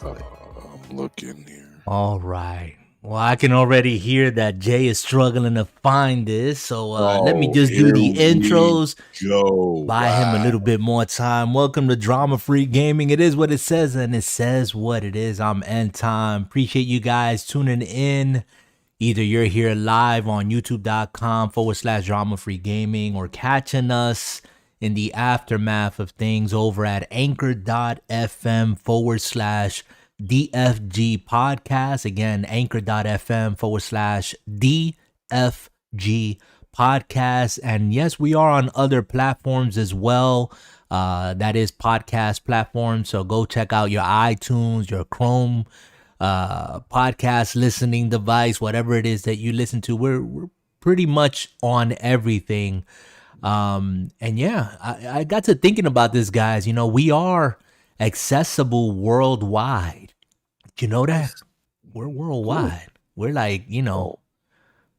hopefully. I'm looking here. All right. Well, I can already hear that Jay is struggling to find this. So let me just do the intros. Buy him a little bit more time. Welcome to Drama Free Gaming. It is what it says, and it says what it is. I'm Anthem. Appreciate you guys tuning in. Either you're here live on youtube.com/Drama Free Gaming or catching us in the aftermath of things over at anchor.fm/DFG podcast. Again, anchor.fm/DFG podcast. And yes, we are on other platforms as well. That is podcast platforms. So go check out your iTunes, your Chrome podcast listening device, whatever it is that you listen to. We're pretty much on everything. And yeah, I got to thinking about this, guys. You know, we are accessible worldwide. Do you know that? We're worldwide. We're like, you know,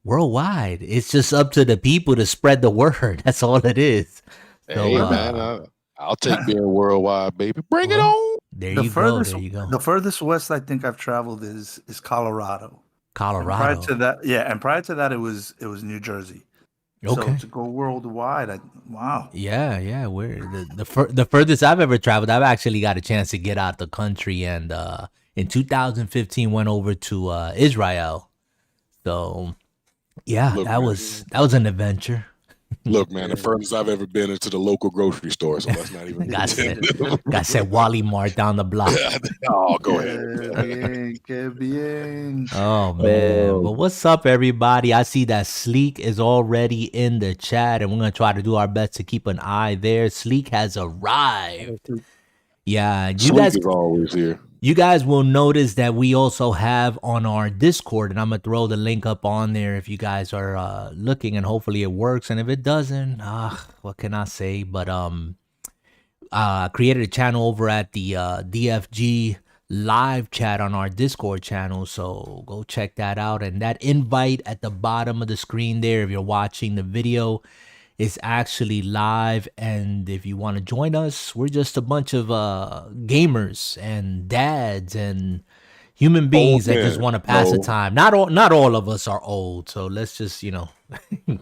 worldwide. It's just up to the people to spread the word. That's all it is. So, hey, man, I'll take being worldwide, baby. Bring it on. There you go. The furthest west I think I've traveled is Colorado. Colorado. And prior to that, it was New Jersey. Okay. So to go worldwide, wow. Yeah. We're the furthest I've ever traveled. I've actually got a chance to get out the country, and in 2015 went over to Israel. So yeah, that was an adventure. Look, man, the furthest I've ever been is to the local grocery store, so let's not even. Got said Wally Mart down the block. Oh, go ahead. Oh man, but what's up, everybody? I see that Sleek is already in the chat, and we're gonna try to do our best to keep an eye there. Sleek has arrived. Yeah, you Sleek guys is always here. You guys will notice that we also have on our Discord, and I'm going to throw the link up on there if you guys are looking, and hopefully it works. And if it doesn't, what can I say? But I created a channel over at the DFG live chat on our Discord channel, so go check that out. And that invite at the bottom of the screen there, if you're watching the video, is actually live. And if you want to join us, we're just a bunch of gamers and dads and human beings that just want to pass the time. Not all of us are old, so let's just, you know, not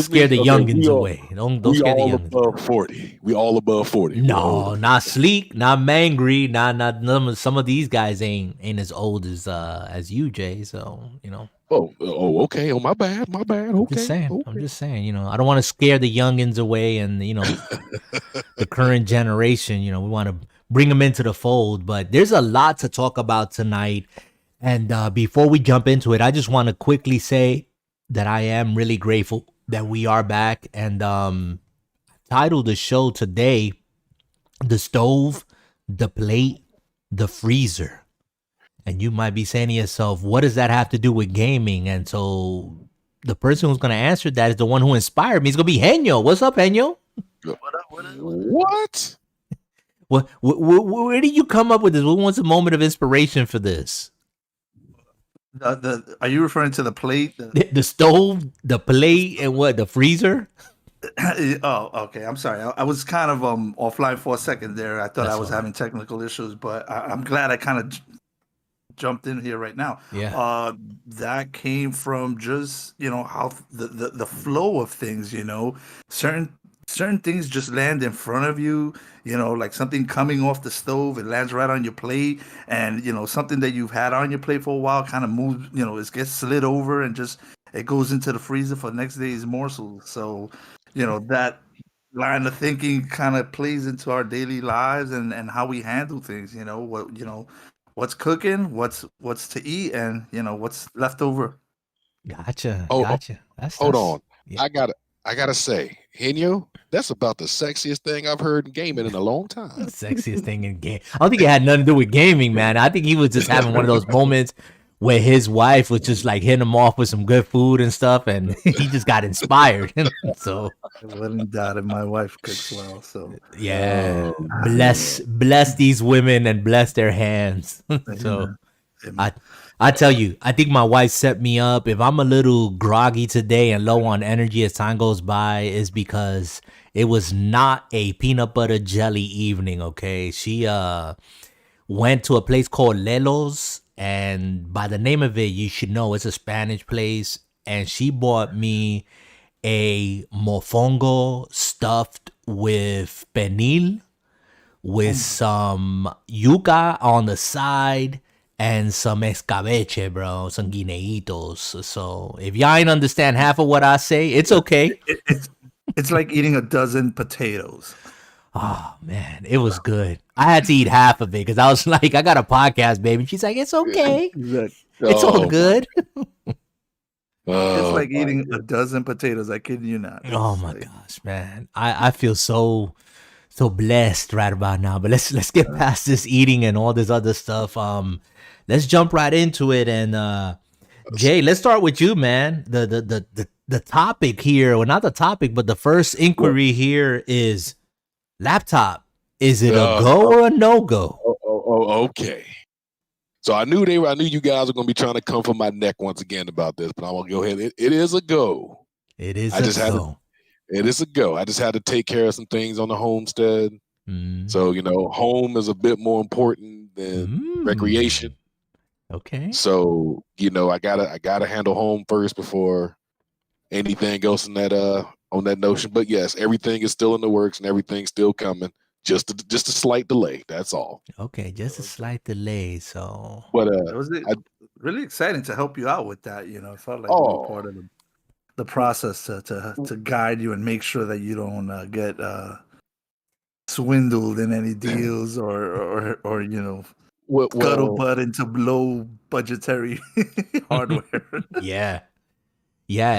scare the youngins away. Don't scare the youngins. Above 40. We all above 40. No, not Sleek, not Mangry, not some of these guys ain't as old as you, Jay. So you know. Oh, okay. Oh, my bad. Okay. I'm just saying, you know, I don't want to scare the youngins away, and, you know, the current generation, you know, we want to bring them into the fold. But there's a lot to talk about tonight. And before we jump into it, I just want to quickly say that I am really grateful that we are back, and titled the show today, The Stove, the Plate, the Freezer. And you might be saying to yourself, what does that have to do with gaming? And so the person who's going to answer that is the one who inspired me. It's going to be Henyo. What's up, Henyo? What? Where did you come up with this? What was the moment of inspiration for this? Are you referring to the plate? The stove, the plate, and what? The freezer? Oh, okay. I'm sorry. I was kind of offline for a second there. I thought I was having technical issues, but I'm glad I kind of jumped in here right now. Yeah. That came from just, you know, how the flow of things, you know, certain things just land in front of you, you know, like something coming off the stove, it lands right on your plate, and, you know, something that you've had on your plate for a while kind of moves, you know, it gets slid over and just it goes into the freezer for next day's morsel. So, you know, that line of thinking kind of plays into our daily lives and how we handle things, you know, what's cooking, what's to eat, and, you know, what's left over. Gotcha. Hold on. Yeah. I gotta say, Henyo, that's about the sexiest thing I've heard in gaming in a long time. The sexiest thing in game. I don't think it had nothing to do with gaming, man. I think he was just having one of those moments where his wife was just like hitting him off with some good food and stuff, and he just got inspired. So when in doubt, and my wife cooks well. So yeah, bless these women and bless their hands. So I tell you, I think my wife set me up. If I'm a little groggy today and low on energy as time goes by, is because it was not a peanut butter jelly evening. Okay, went to a place called Lelos, and by the name of it, you should know it's a Spanish place. And she bought me a mofongo stuffed with pernil, with some yuca on the side, and some escabeche, bro, some guineitos. So if y'all ain't understand half of what I say, it's okay. It's like eating a dozen potatoes. Oh man, it was good. I had to eat half of it because I was like, I got a podcast, baby. She's like, it's okay. It's all good. It's like eating a dozen potatoes. I kid you not. Oh my gosh, man. I feel so blessed right about now. But let's get past this eating and all this other stuff. Let's jump right into it. And Jay, let's start with you, man. The topic here, well, not the topic, but the first inquiry here is laptop. Is it a go or a no go? Okay. So I knew you guys were gonna be trying to come for my neck once again about this, but I'm gonna go ahead. It is a go. It is a go. It is a go. I just had to take care of some things on the homestead. So, home is a bit more important than recreation. Okay. So, I gotta handle home first before anything else on that notion. But yes, everything is still in the works and everything's still coming. Just a slight delay. That's all. Okay, just a slight delay. So, but it was really exciting to help you out with that. I felt like we were part of the process to guide you and make sure that you don't get swindled in any deals or scuttlebutt into low budgetary hardware. Yeah,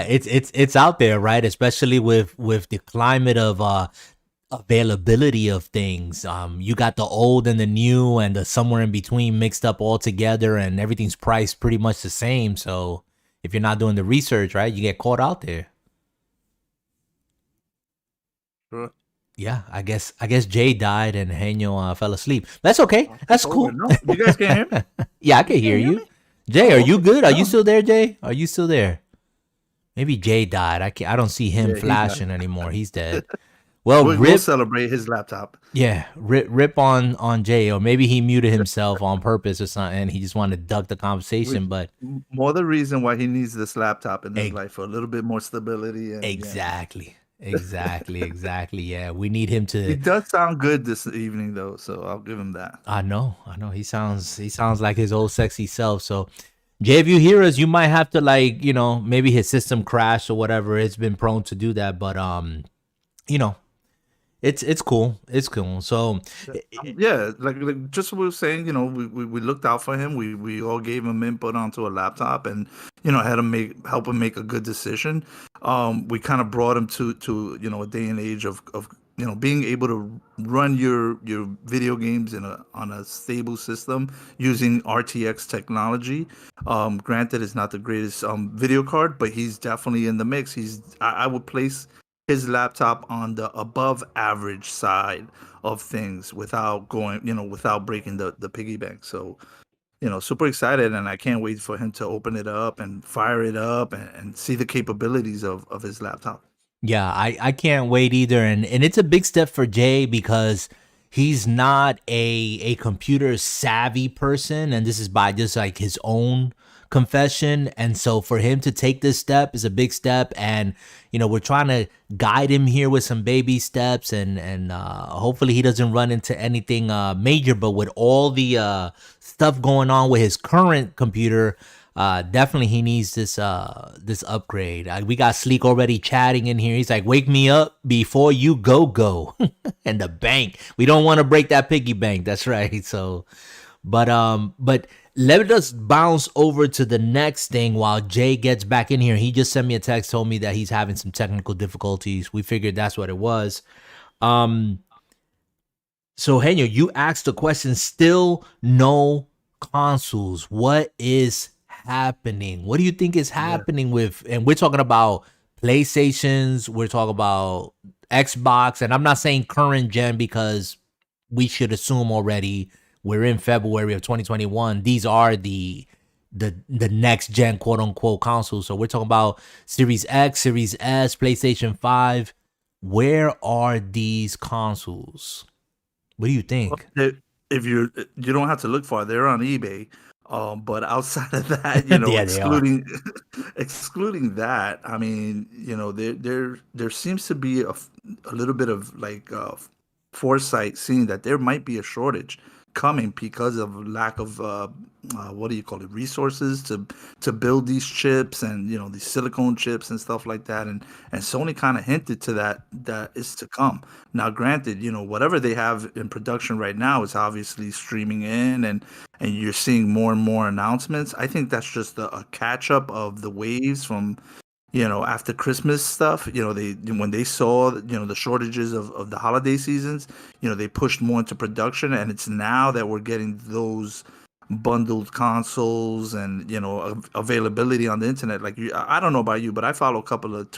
it's out there, right? Especially with the climate of availability of things. You got the old and the new and the somewhere in between mixed up all together, and everything's priced pretty much the same. So if you're not doing the research, right, you get caught out there. Sure. Yeah, I guess Jay died and Henyo fell asleep. That's okay. That's cool. No, you guys can hear me? Yeah, I can hear you. Jay, are you good? Are you still there, Jay? Are you still there? Maybe Jay died. I don't see him flashing anymore. He's dead. Well, we'll celebrate his laptop. Yeah, rip on Jay, or maybe he muted himself on purpose or something, and he just wanted to duck the conversation. But more the reason why he needs this laptop in his life for a little bit more stability. And, exactly. Yeah, we need him to. He does sound good this evening, though, so I'll give him that. I know. He sounds like his old sexy self. So, Jay, if you hear us, you might have to maybe his system crashed or whatever. It's been prone to do that, but It's cool. It's cool. So yeah, like just what we were saying, we looked out for him. We all gave him input onto a laptop, and had him help him make a good decision. We kind of brought him to a day and age of being able to run your video games on a stable system using RTX technology. Granted, it's not the greatest video card, but he's definitely in the mix. I would place his laptop on the above average side of things without breaking the piggy bank. So, super excited, and I can't wait for him to open it up and fire it up and see the capabilities of his laptop. Yeah, I can't wait either. And it's a big step for Jay because he's not a computer savvy person, and this is by just like his own confession. And so for him to take this step is a big step, and we're trying to guide him here with some baby steps, and hopefully he doesn't run into anything major. But with all the stuff going on with his current computer, definitely he needs this upgrade. We got Sleek already chatting in here. He's like, wake me up before you go and the bank, we don't want to break that piggy bank. That's right. So but let us bounce over to the next thing while Jay gets back in here. He just sent me a text, told me that he's having some technical difficulties. We figured that's what it was. So Henyo, you asked the question, still no consoles. What is happening? What do you think is happening with, and we're talking about PlayStations, we're talking about Xbox, and I'm not saying current gen because we should assume already we're in February of 2021. These are the next gen quote unquote consoles. So we're talking about Series X, Series S, PlayStation 5. Where are these consoles? What do you think? Well, if you don't have to look far, they're on eBay. But outside of that, Yeah, they are. excluding that, I mean, there seems to be a little bit of like foresight, seeing that there might be a shortage coming because of lack of what do you call it, resources to build these chips, and these silicone chips and stuff like that. And Sony kind of hinted to that is to come. Now granted, whatever they have in production right now is obviously streaming in, and you're seeing more and more announcements. I think that's just a catch up of the waves from after Christmas stuff. They, when they saw the shortages of the holiday seasons, they pushed more into production, and it's now that we're getting those bundled consoles and availability on the internet. Like I don't know about you, but I follow a couple of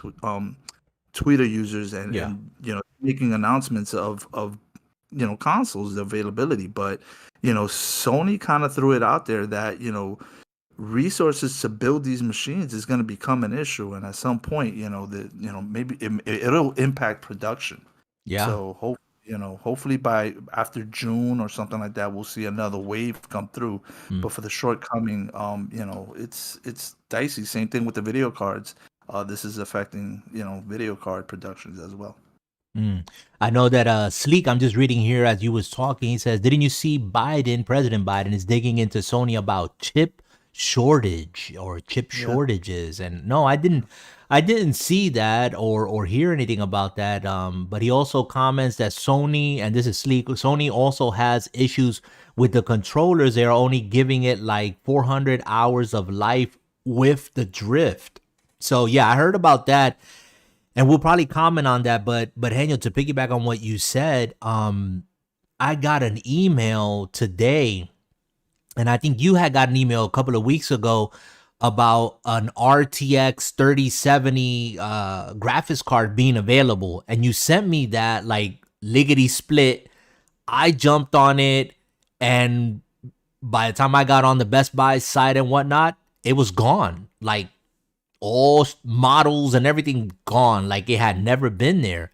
Twitter users, and Yeah. and making announcements of consoles availability. But Sony kind of threw it out there that resources to build these machines is going to become an issue, and at some point maybe it'll impact production. Yeah. So hopefully by after June or something like that, we'll see another wave come through. But for the shortcoming, it's dicey. Same thing with the video cards. This is affecting video card productions as well. I know that Sleek, I'm just reading here as you was talking, he says, didn't you see President Biden is digging into Sony about chip shortage or chip shortages? And no, I didn't see that or hear anything about that. But he also comments that Sony, and this is Sleek, Sony also has issues with the controllers. They're only giving it like 400 hours of life with the drift. So yeah, I heard about that. And we'll probably comment on that, but Daniel, to piggyback on what you said, I got an email today, and I think you had got an email a couple of weeks ago about an RTX 3070 graphics card being available, and you sent me that like lickety split. I jumped on it, and by the time I got on the Best Buy site and whatnot, it was gone. Like, all models and everything gone, like it had never been there.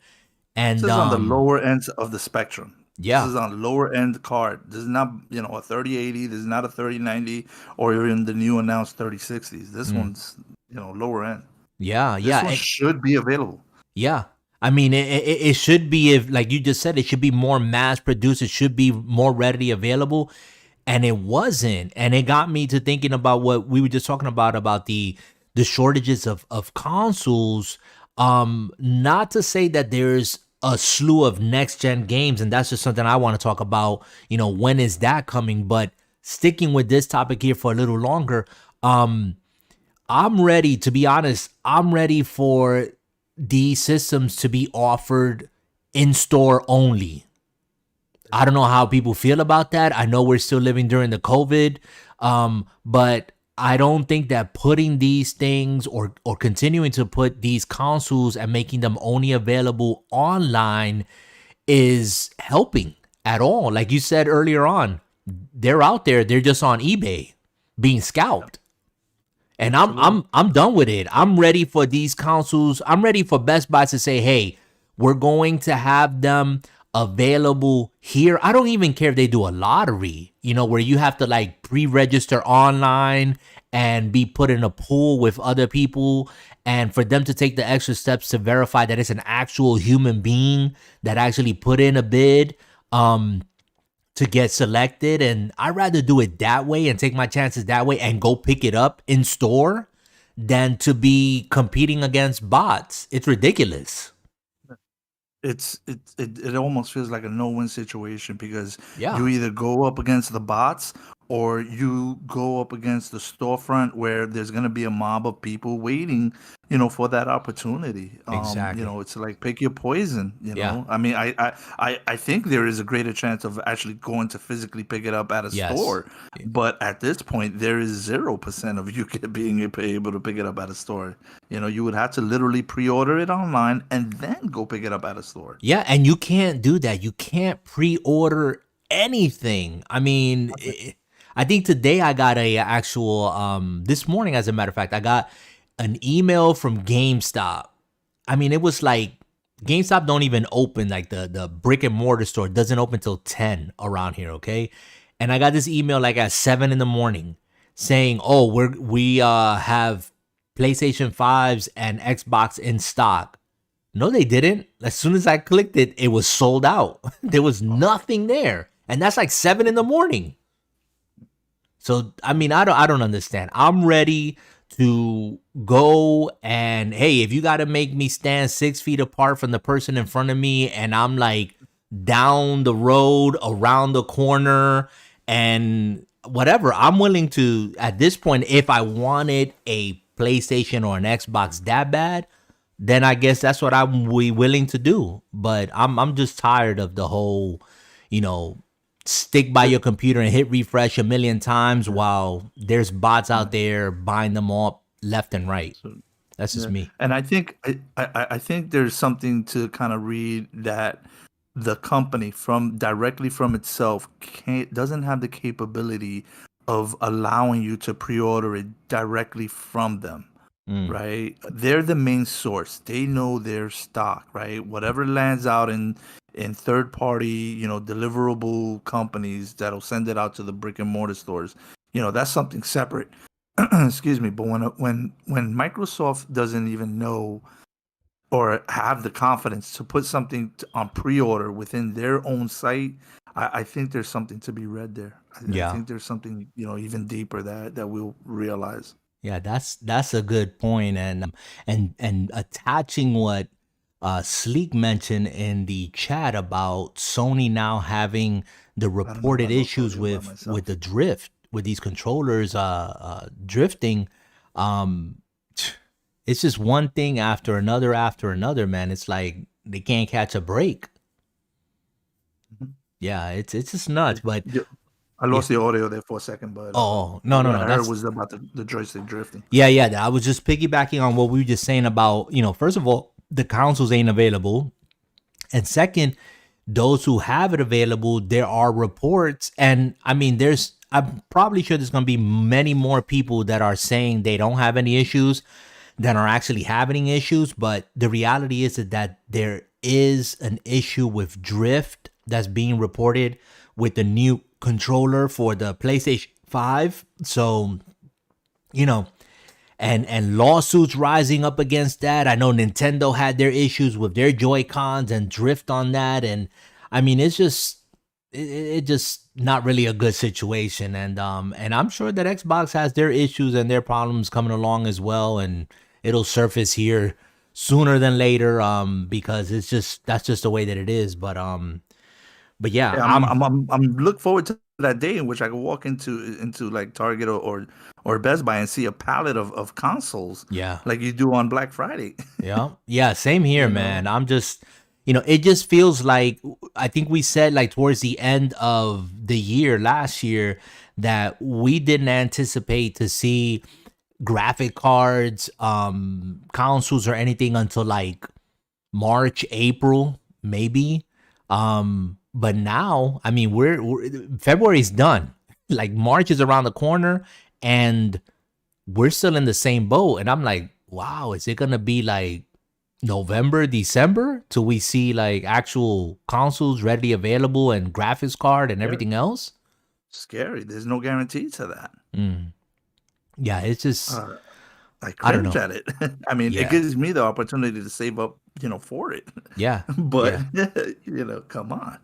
And this is on the lower ends of the spectrum. Yeah, this is on lower end card. This is not a 3080. This is not a 3090, or even the new announced 3060s. This one's lower end. Yeah, this one should be available. Yeah, I mean it should be, if like you just said, it should be more mass produced. It should be more readily available, and it wasn't. And it got me to thinking about what we were just talking about the shortages of consoles. Not to say that there's a slew of next gen games, and that's just something I want to talk about. When is that coming? But sticking with this topic here for a little longer, I'm ready, to be honest. I'm ready for these systems to be offered in store only. I don't know how people feel about that. I know we're still living during the COVID, but I don't think that putting these things or continuing to put these consoles and making them only available online is helping at all. Like you said earlier on, they're out there. They're just on eBay being scalped. And I'm done with it. I'm ready for these consoles. I'm ready for Best Buy to say, hey, we're going to have them available here. I don't even care if they do a lottery, where you have to like pre-register online and be put in a pool with other people, and for them to take the extra steps to verify that it's an actual human being that actually put in a bid to get selected. And I'd rather do it that way and take my chances that way and go pick it up in store than to be competing against bots. It's ridiculous. It almost feels like a no-win situation, because Yeah. you either go up against the bots or you go up against the storefront where there's going to be a mob of people waiting, for that opportunity. Exactly. It's like pick your poison, Yeah. I mean, I think there is a greater chance of actually going to physically pick it up at a Yes. store. But at this point, there is 0% of you being able to pick it up at a store. You would have to literally pre-order it online and then go pick it up at a store. Yeah, and you can't do that. You can't pre-order anything. I mean, I think today I got a actual, this morning, as a matter of fact, I got an email from GameStop. I mean, it was like GameStop don't even open, like the brick and mortar store doesn't open till 10 around here, okay? And I got this email like at 7 in the morning saying, "Oh, we have PlayStation 5s and Xbox in stock." No, they didn't. As soon as I clicked it, it was sold out. There was nothing there. And that's like 7 in the morning. So, I mean, I don't understand. I'm ready to go, and hey, if you got to make me stand 6 feet apart from the person in front of me, and I'm like down the road, around the corner, and whatever, I'm willing to, at this point, if I wanted a PlayStation or an Xbox that bad, then I guess that's what I'm willing to do. But I'm just tired of the whole, stick by your computer and hit refresh a million times while there's bots out there buying them up left and right. That's just me. And I think I think there's something to kind of read that the company directly from itself doesn't have the capability of allowing you to pre-order it directly from them. Right, they're the main source. They know their stock, right? Whatever lands out in third party, deliverable companies that'll send it out to the brick and mortar stores, that's something separate. Excuse me. But when Microsoft doesn't even know or have the confidence to put something on pre-order within their own site, I think there's something to be read there. I think there's something even deeper that we'll realize. Yeah, that's a good point, and attaching what Sleek mentioned in the chat about Sony now having the reported issues with the drift, with these controllers drifting. It's just one thing after another, man. It's like they can't catch a break. Yeah, it's just nuts, but. I lost the audio there for a second, but no. I heard was about the joystick drifting. Yeah. I was just piggybacking on what we were just saying about, first of all, the consoles ain't available, and second, those who have it available, there are reports, and I mean, I'm probably sure there's gonna be many more people that are saying they don't have any issues than are actually having issues. But the reality is that there is an issue with drift that's being reported with the new controller for the PlayStation 5. So, and lawsuits rising up against that. I know Nintendo had their issues with their Joy-Cons and drift on that. And I mean, it's just not really a good situation. And I'm sure that Xbox has their issues and their problems coming along as well. And it'll surface here sooner than later, because that's just the way that it is. But yeah, I'm look forward to that day in which I can walk into like Target or Best Buy and see a pallet of consoles. Yeah, like you do on Black Friday. yeah, same here, man. I'm just, it just feels like, I think we said like towards the end of the year last year that we didn't anticipate to see graphic cards, consoles or anything until like March, April, maybe. But now, I mean, we're February's done. Like March is around the corner, and we're still in the same boat. And I'm like, wow, is it gonna be like November, December till we see like actual consoles readily available and graphics card and everything else? Scary. There's no guarantee to that. Yeah, it's just I cringe at it. I mean, it gives me the opportunity to save up, for it. Yeah, but come on.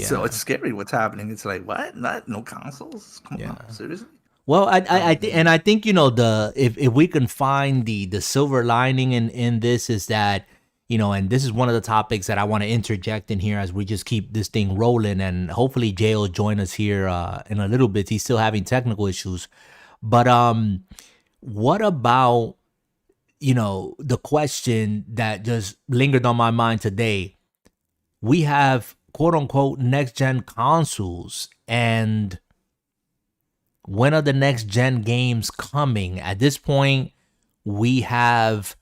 So it's scary what's happening. It's like, what? No consoles? Come on, seriously? Well, I think if we can find the silver lining in this is that, and this is one of the topics that I want to interject in here as we just keep this thing rolling, and hopefully Jay will join us here in a little bit. He's still having technical issues, but what about the question that just lingered on my mind today? We have quote unquote next gen consoles, and when are the next gen games coming? At this point, we have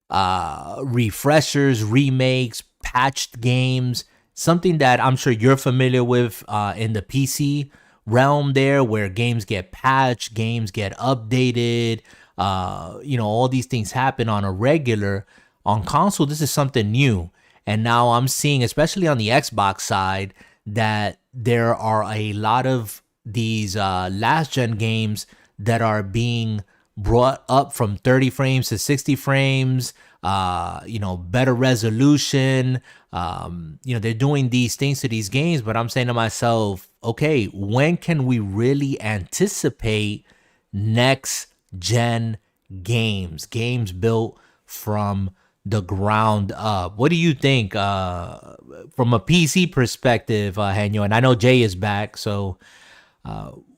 refreshers, remakes, patched games, something that I'm sure you're familiar with in the PC realm there, where games get patched, games get updated, all these things happen on a regular. On console, this is something new. And now I'm seeing, especially on the Xbox side, that there are a lot of these last gen games that are being brought up from 30 frames to 60 frames, better resolution. They're doing these things to these games, but I'm saying to myself, okay, when can we really anticipate next gen games built from the ground up? What do you think from a PC perspective, Henyo? And I know Jay is back, so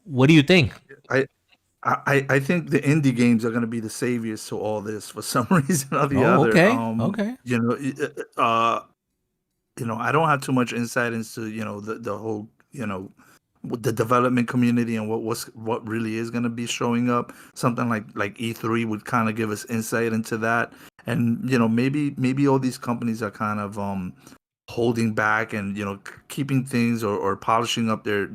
what do you think? I think the indie games are going to be the saviors to all this for some reason or the Oh, other. okay. I don't have too much insight into the whole with the development community and what really is going to be showing up. Something like E3 would kind of give us insight into that, and maybe all these companies are kind of holding back and keeping things or polishing up their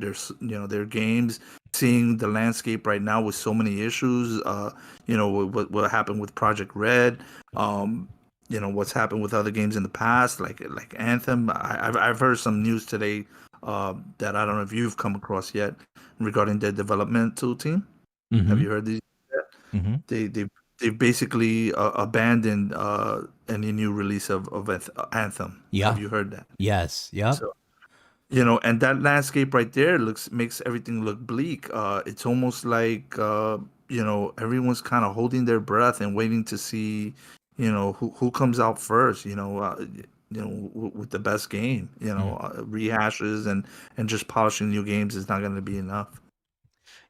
games, seeing the landscape right now with so many issues, what happened with Project Red, what's happened with other games in the past, like Anthem. I've heard some news today that I don't know if you've come across yet regarding their developmental team. Mm-hmm. Have you heard these? Mm-hmm. They've basically abandoned any new release of Anthem. Yeah. Have you heard that? Yes. Yeah. So, and that landscape right there makes everything look bleak. It's almost like everyone's kind of holding their breath and waiting to see who comes out first. With the best game. Rehashes and just polishing new games is not going to be enough.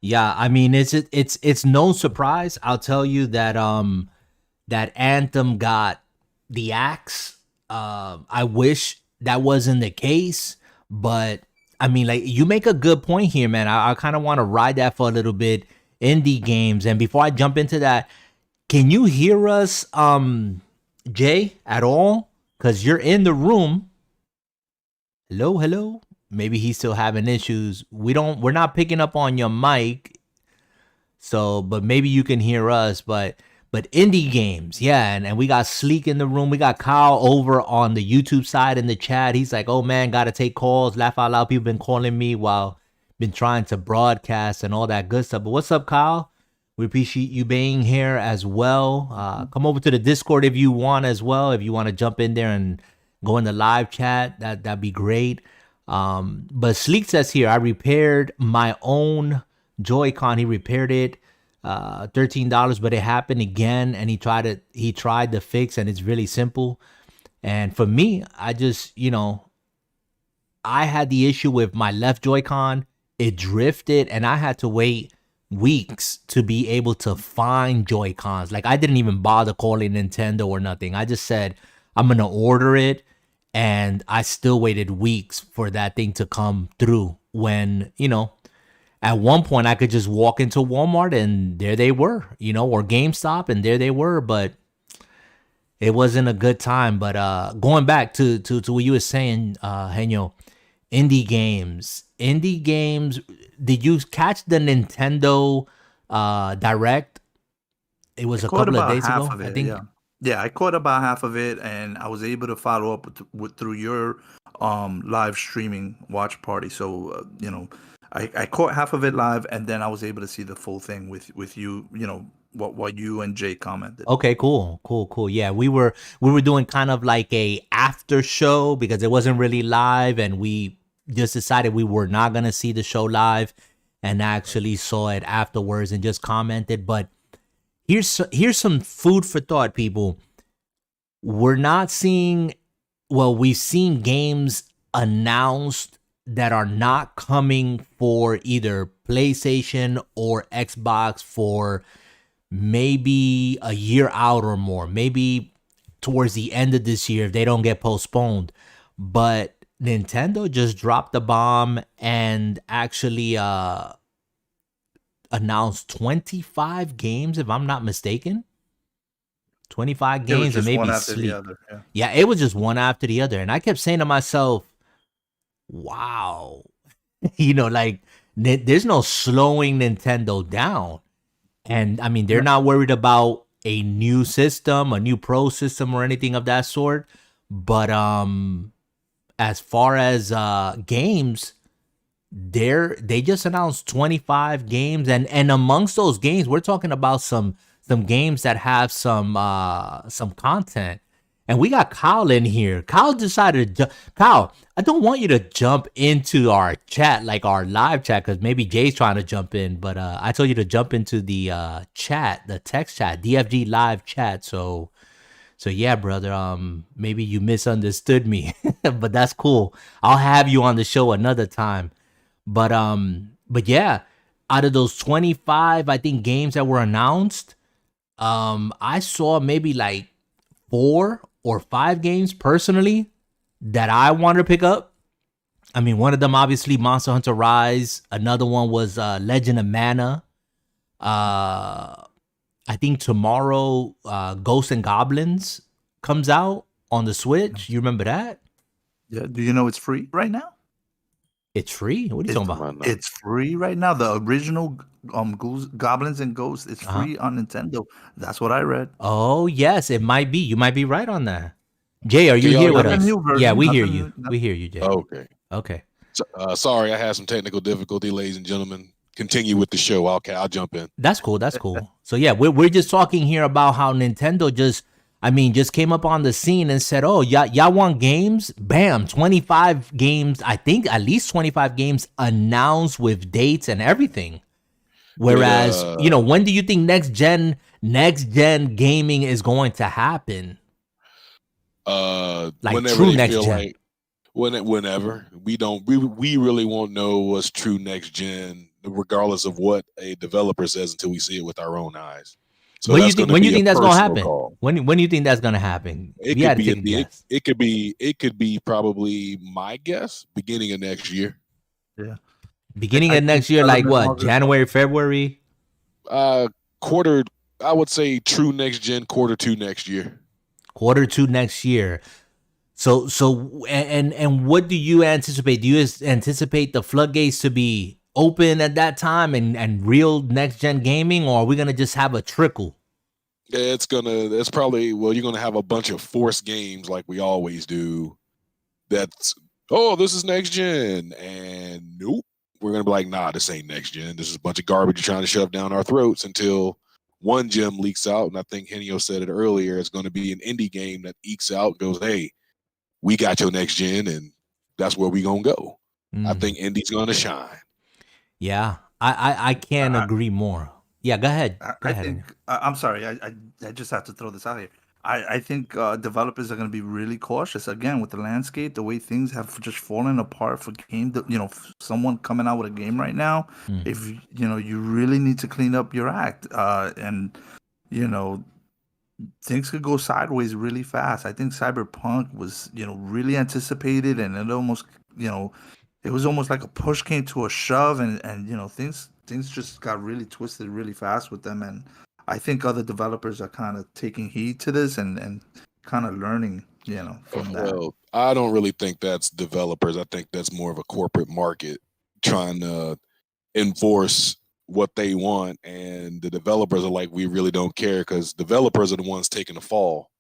Yeah, I mean it's no surprise. I'll tell you that that Anthem got the axe. I wish that wasn't the case, but I mean, like, you make a good point here, man. I kind of want to ride that for a little bit. Indie games, and before I jump into that, can you hear us, Jay, at all? Because you're in the room. Hello. Maybe he's still having issues. We're not picking up on your mic. So, but maybe you can hear us. But indie games, yeah, and we got Sleek in the room. We got Kyle over on the YouTube side in the chat. He's like, oh man, gotta take calls. Laugh out loud. People been calling me while been trying to broadcast and all that good stuff. But what's up, Kyle? We appreciate you being here as well. Come over to the Discord if you want as well. If you want to jump in there and go in the live chat, that'd be great. But Sleek says here, I repaired my own Joy-Con. He repaired it, $13, but it happened again, and he tried the fix, and it's really simple. And for me, I just, I had the issue with my left Joy-Con. It drifted, and I had to wait weeks to be able to find Joy-Cons. Like, I didn't even bother calling Nintendo or nothing. I just said, I'm gonna order it, and I still waited weeks for that thing to come through when, at one point I could just walk into Walmart and there they were, or GameStop and there they were, but it wasn't a good time. But going back to what you were saying, Henyo, indie games, did you catch the Nintendo Direct? It was a couple of days ago, I think. Yeah, I caught about half of it, and I was able to follow up through your live streaming watch party. So I caught half of it live, and then I was able to see the full thing with you. What you and Jay commented. Okay, cool. Yeah, we were doing kind of like a after show because it wasn't really live, and we just decided we were not gonna see the show live, and actually saw it afterwards and just commented. But here's some food for thought, people. We've seen games announced that are not coming for either PlayStation or Xbox for maybe a year out or more, maybe towards the end of this year if they don't get postponed. But Nintendo just dropped the bomb and actually announced 25 games, if I'm not mistaken. 25 games and maybe Sleep. Yeah, it was just one after the other. And I kept saying to myself, wow, like there's no slowing Nintendo down. And I mean, they're not worried about a new system, a new pro system or anything of that sort. But as far as games, they just announced 25 games, and amongst those games, we're talking about some games that have some content. And we got Kyle in here. Kyle decided to Kyle, I don't want you to jump into our chat, like our live chat, because maybe Jay's trying to jump in, but I told you to jump into the chat, the text chat, DFG live chat. So yeah, brother, maybe you misunderstood me, but that's cool. I'll have you on the show another time. But yeah, out of those 25, I think, games that were announced, I saw maybe like 4 or 5 games personally that I wanted to pick up. I mean, one of them obviously Monster Hunter Rise. Another one was Legend of Mana. I think tomorrow Ghosts and Goblins comes out on the Switch. You remember that? Yeah. Do you know it's free right now? It's free? What are you talking about? It's free right now. The original Goblins and Ghosts, it's free on Nintendo. That's what I read. Oh, yes, it might be. You might be right on that. Jay, are you here with us? Yeah, we hear you. We hear you, Jay. Okay. Sorry, I had some technical difficulty, ladies and gentlemen. Continue with the show. I'll jump in. That's cool. So yeah, we're just talking here about how Nintendo just came up on the scene and said, "Oh, y'all want games? Bam, 25 games. I think at least 25 games announced with dates and everything." Whereas, when do you think next gen gaming is going to happen? Like whenever true they next feel gen. like whenever we really won't know what's true next gen, regardless of what a developer says, until we see it with our own eyes. So when you think that's gonna happen? When do you think that's gonna happen? It could be probably, my guess, beginning of next year. Yeah. Beginning of next year, like what? January, February? Quarter, I would say true next gen, Q2 next year. Q2 next year. So and what do you anticipate? Do you anticipate the floodgates to be open at that time and real next gen gaming, or are we gonna just have a trickle? You're gonna have a bunch of forced games like we always do. This is next gen, and nope, we're gonna be like, nah, this ain't next gen. This is a bunch of garbage you're trying to shove down our throats, until one gem leaks out. And I think Henio said it earlier, it's going to be an indie game that ekes out and goes, hey, we got your next gen, and that's where we gonna go. I think indie's gonna shine. Yeah, I can't agree more. Yeah, go ahead. I'm sorry. I just have to throw this out here. I think developers are going to be really cautious again with the landscape, the way things have just fallen apart for someone coming out with a game right now. If you really need to clean up your act, and things could go sideways really fast. I think Cyberpunk was really anticipated, and it almost it was almost like a push came to a shove, and things just got really twisted really fast with them. And I think other developers are kind of taking heed to this and kind of learning, from that. Well, I don't really think that's developers. I think that's more of a corporate market trying to enforce what they want, and the developers are like, we really don't care, because developers are the ones taking the fall,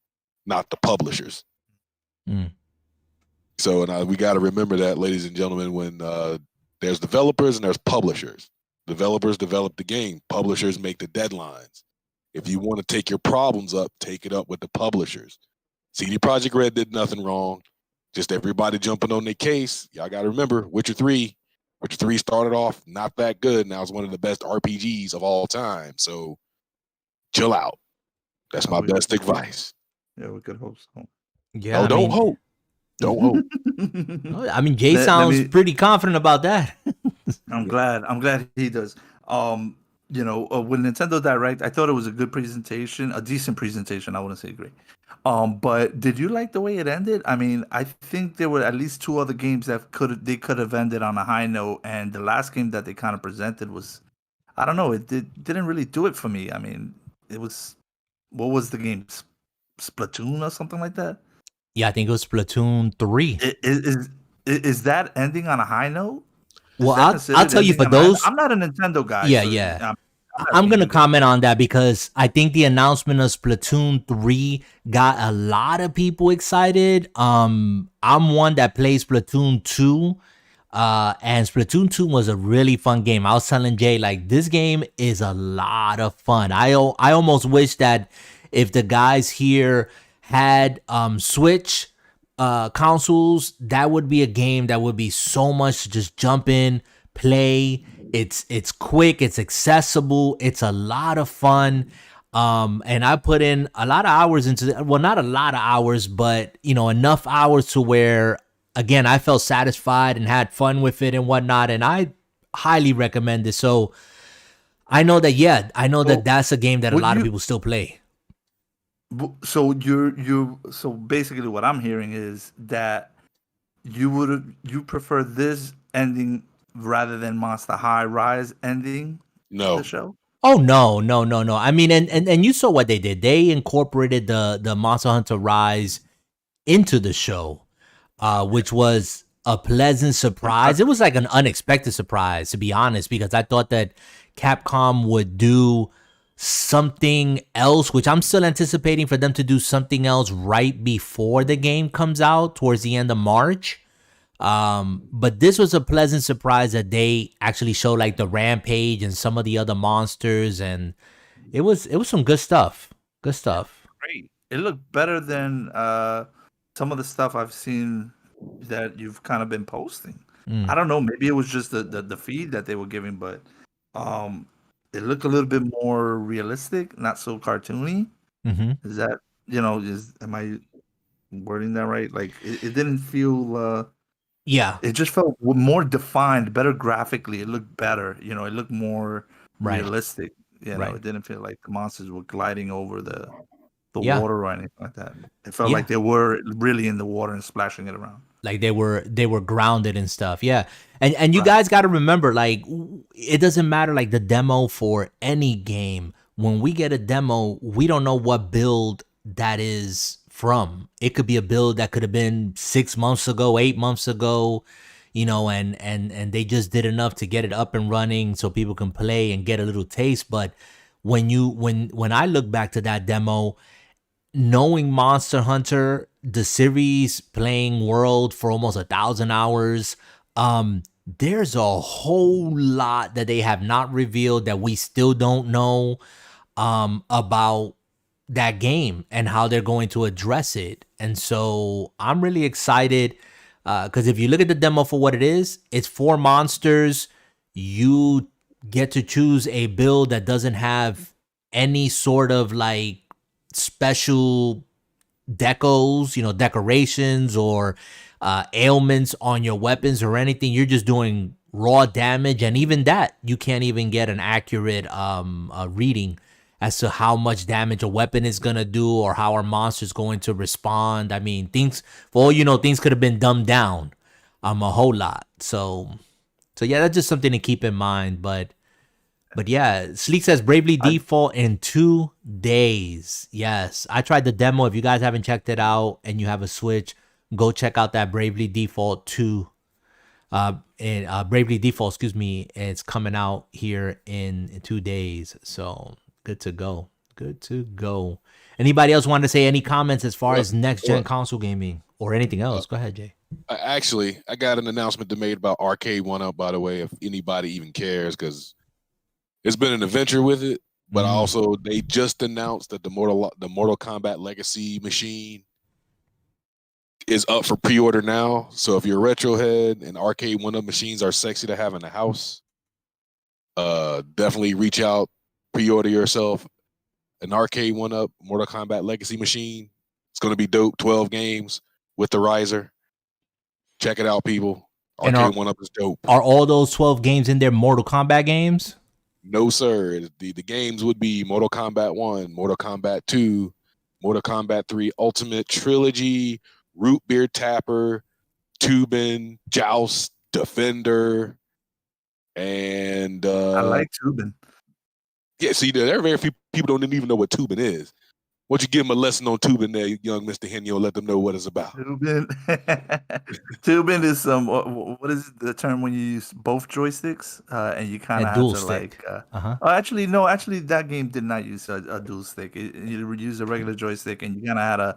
not the publishers. So, we got to remember that, ladies and gentlemen, when there's developers and there's publishers. Developers develop the game. Publishers make the deadlines. If you want to take your problems up, take it up with the publishers. CD Projekt Red did nothing wrong. Just everybody jumping on their case. Y'all got to remember, Witcher 3 started off not that good. Now it's one of the best RPGs of all time. So chill out. That's my best advice. Yeah, we could hope so. Yeah, don't hope. Don't hope. I mean, Jay sounds pretty confident about that. I'm glad he does. With Nintendo Direct, I thought it was a good presentation, a decent presentation. I wouldn't say great. But did you like the way it ended? I mean, I think there were at least 2 other games that could have ended on a high note, and the last game that they kind of presented was, I don't know, it didn't really do it for me. I mean, it was, what was the game? Splatoon or something like that? Yeah, I think it was Splatoon 3. Is that ending on a high note? Well, I'll tell you, for those, I'm not a Nintendo guy. Yeah. I'm gonna comment on that because I think the announcement of Splatoon 3 got a lot of people excited. I'm one that plays Splatoon 2. And Splatoon 2 was a really fun game. I was telling Jay, like, this game is a lot of fun. I almost wish that if the guys here had Switch consoles, that would be a game that would be so much to just jump in, play. It's quick, it's accessible, it's a lot of fun. And I put in a lot of hours into well, not a lot of hours, but enough hours to where, again, I felt satisfied and had fun with it and whatnot. And I highly recommend it. So I know that that's a game that a lot of people still play. So so basically what I'm hearing is that you prefer this ending rather than Monster High Rise ending No. the show? Oh no. I mean, and you saw what they did. They incorporated the Monster Hunter Rise into the show, which was a pleasant surprise. It was like an unexpected surprise, to be honest, because I thought that Capcom would do something else, which I'm still anticipating for them to do something else right before the game comes out towards the end of March. But this was a pleasant surprise that they actually showed like the Rampage and some of the other monsters, and it was some good stuff. Good stuff. Great. It looked better than some of the stuff I've seen that you've kind of been posting. I don't know, maybe it was just the feed that they were giving, but it looked a little bit more realistic, not so cartoony. Mm-hmm. Is that am I wording that right? Like it didn't feel Yeah. it just felt more defined, better graphically. It looked better, it looked more Right. realistic. Right. It didn't feel like the monsters were gliding over the Yeah. water or anything like that. It felt like they were really in the water and splashing it around. Like they were grounded and stuff. Yeah. And you guys got to remember, like, it doesn't matter, like, the demo for any game. When we get a demo, we don't know what build that is from. It could be a build that could have been 6 months ago, 8 months ago, and they just did enough to get it up and running so people can play and get a little taste. But when I look back to that demo, knowing Monster Hunter, the series, playing World for almost 1,000 hours, there's a whole lot that they have not revealed that we still don't know about that game and how they're going to address it. And so I'm really excited because if you look at the demo for what it is, it's 4 monsters. You get to choose a build that doesn't have any sort of like special decorations or ailments on your weapons or anything. You're just doing raw damage, and even that you can't even get an accurate reading as to how much damage a weapon is gonna do or how our monster's going to respond. I mean, things, for all you know, things could have been dumbed down a whole lot. So yeah, that's just something to keep in mind. But yeah, Sleek says Bravely Default in 2 days. Yes, I tried the demo. If you guys haven't checked it out and you have a Switch, go check out that Bravely Default 2. Bravely Default, excuse me, it's coming out here in 2 days. So good to go. Good to go. Anybody else want to say any comments as far as next gen console gaming or anything else? Go ahead, Jay. Actually, I got an announcement they made about Arcade 1-Up, by the way, if anybody even cares, because it's been an adventure with it. But also, they just announced that the Mortal Kombat Legacy machine is up for pre-order now. So if you're a retro head and Arcade 1-Up machines are sexy to have in the house, definitely reach out, pre-order yourself an Arcade 1-Up Mortal Kombat Legacy machine. It's going to be dope. 12 games with the riser. Check it out, people. Arcade 1-Up is dope. Are all those 12 games in there Mortal Kombat games? No, sir. The games would be Mortal Kombat 1, Mortal Kombat 2, Mortal Kombat 3 Ultimate Trilogy, Root Beer Tapper, Tubin, Joust, Defender, and I like Tubin. Yeah, see, there are very few people don't even know what Tubin is. Why don't you give him a lesson on tubing there, young Mr. Henyo, let them know what it's about. Tubing, tubing is what is the term when you use both joysticks and you kind of have dual to stick. Oh, actually, no, actually, that game did not use a dual stick. You used a regular joystick, and you kind of had to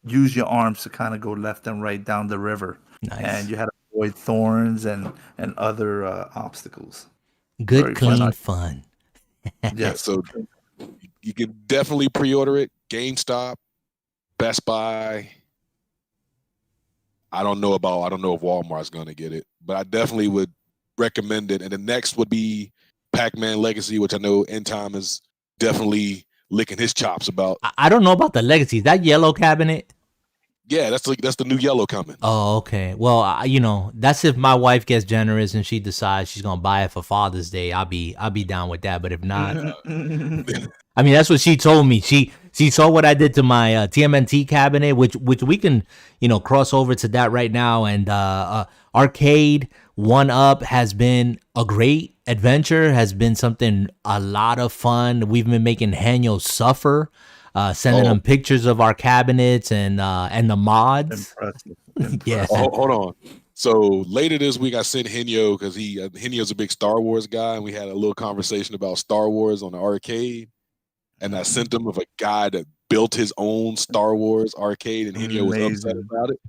use your arms to kind of go left and right down the river, and Nice. you had to avoid thorns and other obstacles. Good, Very clean fun. Yes. So you can definitely pre-order it. GameStop, Best Buy. I don't know if Walmart's going to get it, but I definitely would recommend it. And the next would be Pac-Man Legacy, which I know Anthem is definitely licking his chops about. I don't know about the Legacy. Is that yellow cabinet? Yeah, that's the new yellow coming. Oh, okay. Well, that's if my wife gets generous and she decides she's gonna buy it for Father's Day. I'll be down with that. But if not, I mean, that's what she told me. She saw what I did to my TMNT cabinet, which we can cross over to that right now. And Arcade 1UP has been a great adventure. Has been a lot of fun. We've been making Henyo suffer. Sending them pictures of our cabinets and the mods. Impressive. Yeah. Hold on. So later this week, I sent Henyo because Henyo's a big Star Wars guy, and we had a little conversation about Star Wars on the arcade. And I sent him with a guy that built his own Star Wars arcade, and Henyo was upset about it.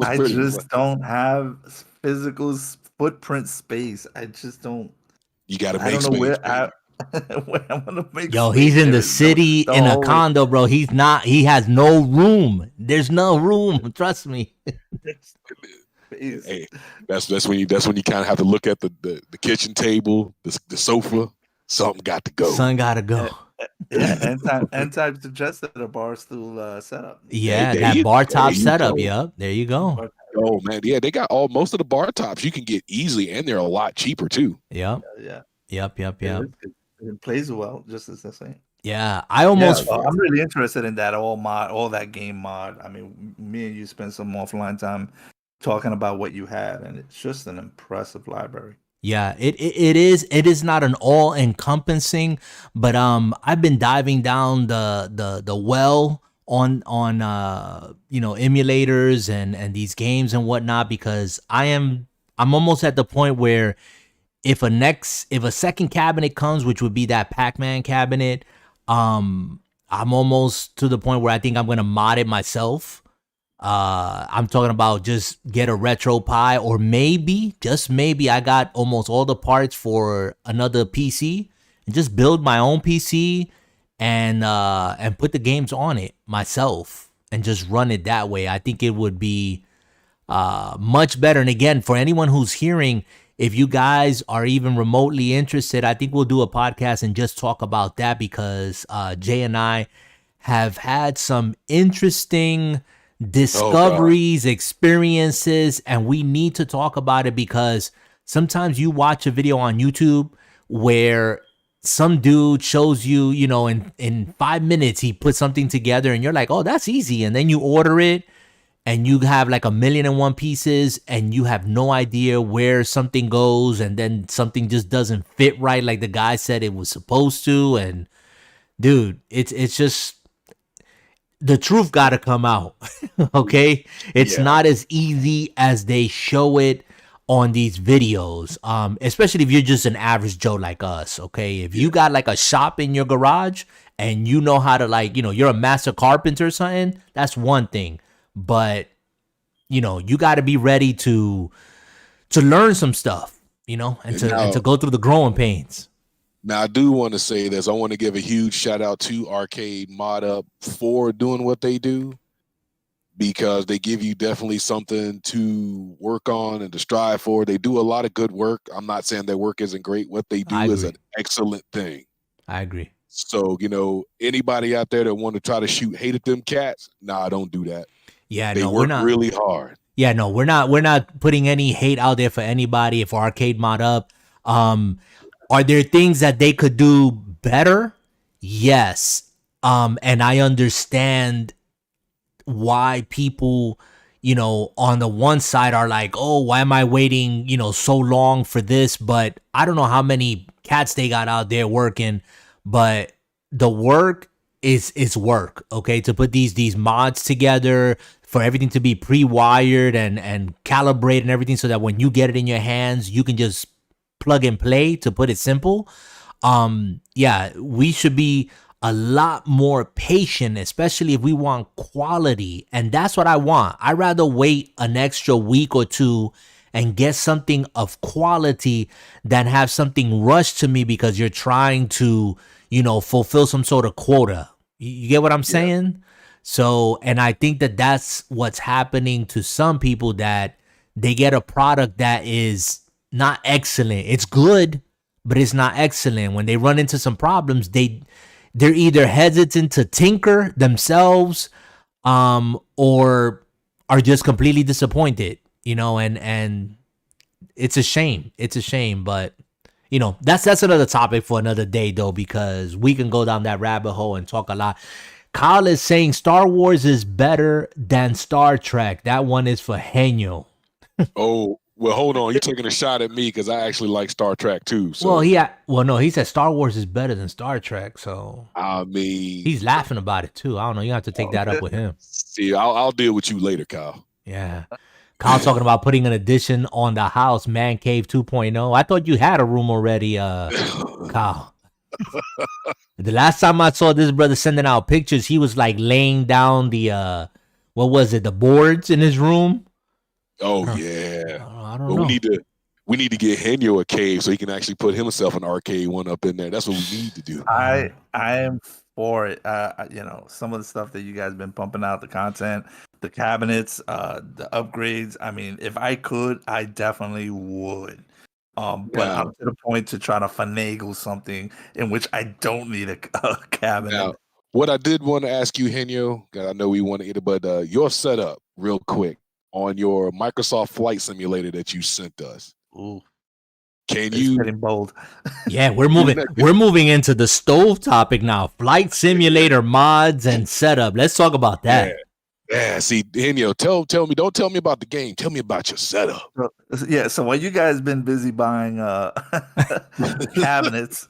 I just don't have physical footprint space. I just don't. You got to make space. Where I'm gonna make he's in the city in a condo, bro. He has no room. There's no room. Trust me. Hey, that's when you kind of have to look at the kitchen table, the sofa. Something got to go. Son got to go. Yeah, end time suggested a bar stool setup. Yeah, that bar top setup. Yep, there you go. Oh man, yeah, they got most of the bar tops you can get easily, and they're a lot cheaper too. Yep. Yeah. Yep. It plays well, just as I say. Yeah, I almost. Yeah, I'm really interested in that all that game mod. I mean, me and you spent some offline time talking about what you had, and it's just an impressive library. Yeah, it is. It is not an all encompassing, but I've been diving down the well on emulators and these games and whatnot, because I'm almost at the point where if a second cabinet comes, which would be that Pac-Man cabinet, I'm almost to the point where I think I'm gonna mod it myself. I'm talking about just get a retro Pi, or maybe, just maybe, I got almost all the parts for another PC and just build my own PC and put the games on it myself and just run it that way. I think it would be much better. And again, for anyone who's hearing, if you guys are even remotely interested, I think we'll do a podcast and just talk about that, because Jay and I have had some interesting discoveries, experiences, and we need to talk about it, because sometimes you watch a video on YouTube where some dude shows you, in 5 minutes, he put something together and you're like, oh, that's easy. And then you order it and you have like 1,000,001 pieces and you have no idea where something goes, and then something just doesn't fit right like the guy said it was supposed to. And dude, it's just, the truth got to come out. Okay, it's not as easy as they show it on these videos, especially if you're just an average Joe like us. Okay, if you got like a shop in your garage and you know how to, you're a master carpenter or something, that's one thing. But you got to be ready to learn some stuff, and to go through the growing pains. Now, I do want to say this. I want to give a huge shout out to Arcade Mod Up for doing what they do, because they give you definitely something to work on and to strive for. They do a lot of good work. I'm not saying their work isn't great. What they do is an excellent thing. I agree. So, anybody out there that want to try to shoot hate at them cats, don't do that. Yeah, they work really hard. Yeah, no, we're not putting any hate out there for anybody. For Arcade Mod Up, are there things that they could do better? Yes. And I understand why people, on the one side are like, oh, why am I waiting, so long for this? But I don't know how many cats they got out there working, but the work is work. Okay, to put these mods together, for everything to be pre-wired and calibrated and everything, so that when you get it in your hands, you can just plug and play, to put it simple. Yeah, we should be a lot more patient, especially if we want quality. And that's what I want. I'd rather wait an extra week or two and get something of quality than have something rushed to me because you're trying to, fulfill some sort of quota. You get what I'm saying? So, and I think that that's what's happening to some people, that they get a product that is not excellent. It's good, but it's not excellent. When they run into some problems, they're either hesitant to tinker themselves, or are just completely disappointed, and it's a shame. It's a shame, but that's another topic for another day, though, because we can go down that rabbit hole and talk a lot. Kyle is saying Star Wars is better than Star Trek. That one is for Henyo. Oh, well, hold on. You're taking a shot at me because I actually like Star Trek too. So. No, he said Star Wars is better than Star Trek. So I mean, he's laughing about it too. I don't know. You have to take that up with him. See, I'll deal with you later, Kyle. Yeah. Kyle talking about putting an addition on the house, Man Cave 2.0. I thought you had a room already, Kyle. The last time I saw this brother sending out pictures, he was like laying down the the boards in his room. Oh yeah. I don't know. We need to get Henyo a cave so he can actually put himself an arcade one up in there. That's what we need to do. I am for it. Some of the stuff that you guys been pumping out, the content, the cabinets, the upgrades. I mean, if I could, I definitely would. But I'm to the point to try to finagle something in which I don't need a cabinet. Now, what I did want to ask you, Henyo, I know we want to get it, but your setup, real quick, on your Microsoft Flight Simulator that you sent us. Ooh. Can you getting bold? Yeah, we're moving into the stove topic now. Flight simulator mods and setup. Let's talk about that. Yeah. See, Henyo, tell me, don't tell me about the game. Tell me about your setup. So while you guys been busy buying cabinets,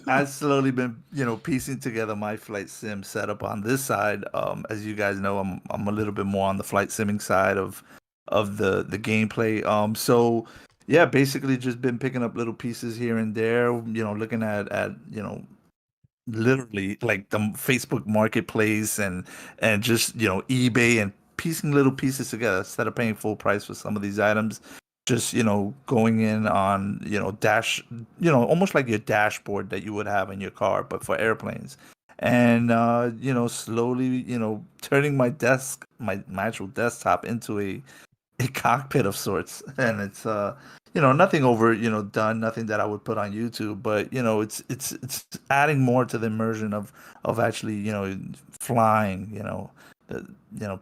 I've slowly been, piecing together my flight sim setup on this side. As you guys know, I'm a little bit more on the flight simming side of the gameplay. So yeah, basically just been picking up little pieces here and there, looking at literally like the Facebook marketplace and just eBay, and piecing little pieces together instead of paying full price for some of these items. Just going in on almost like your dashboard that you would have in your car, but for airplanes. And slowly turning my actual desktop into a cockpit of sorts. And it's nothing over done, nothing that I would put on YouTube, but it's adding more to the immersion of actually flying.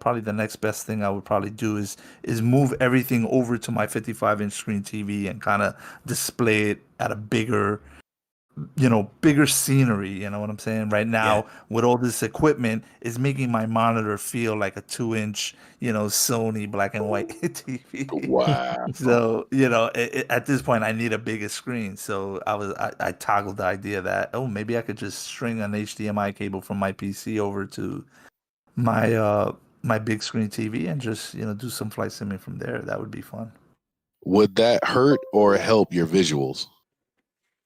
Probably the next best thing I would probably do is move everything over to my 55-inch screen TV and kind of display it at a bigger scenery. You know what I'm saying? Right now, with all this equipment, is making my monitor feel like a 2-inch, Sony black and white TV. Wow. So, at this point, I need a bigger screen. So I toggled the idea that, maybe I could just string an HDMI cable from my PC over to my big screen TV and just, do some flight simming from there. That would be fun. Would that hurt or help your visuals?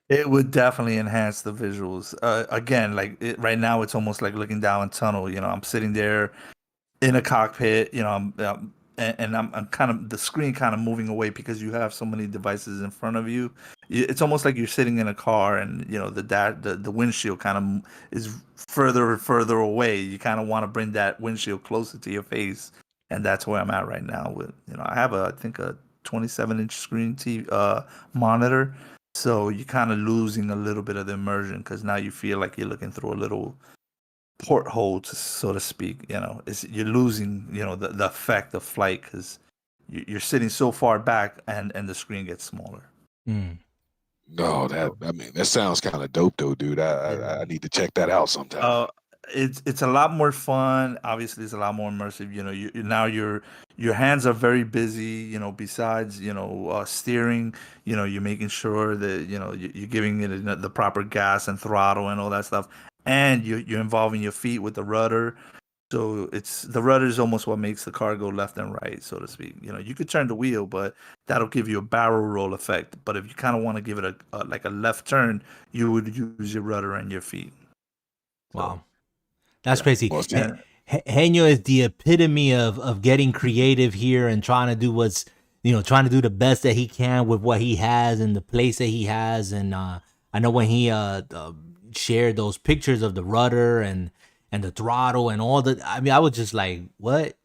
It would definitely enhance the visuals. Again, right now, it's almost like looking down a tunnel. I'm sitting there in a cockpit. I'm kind of, the screen kind of moving away because you have so many devices in front of you. It's almost like you're sitting in a car, and the windshield kind of is further and further away. You kind of want to bring that windshield closer to your face, and that's where I'm at right now. With I have I think a 27-inch screen TV monitor. So you're kind of losing a little bit of the immersion because now you feel like you're looking through a little porthole, so to speak. You're losing, the effect of flight because you're sitting so far back and the screen gets smaller. No, that sounds kind of dope though, dude. I need to check that out sometime. It's a lot more fun. Obviously, it's a lot more immersive. Now your hands are very busy. Besides steering, you're making sure that you're giving it the proper gas and throttle and all that stuff. and you're involving your feet with the rudder. So it's the rudder is almost what makes the car go left and right, so to speak. You could turn the wheel, but that'll give you a barrel roll effect. But if you kind of want to give it a like a left turn, you would use your rudder and your feet. So, Wow. That's yeah. crazy. Well, yeah. Genio is the epitome of getting creative here and trying to do trying to do the best that he can with what he has and the place that he has. And I know when he shared those pictures of the rudder and the throttle and all I mean, I was just like, what?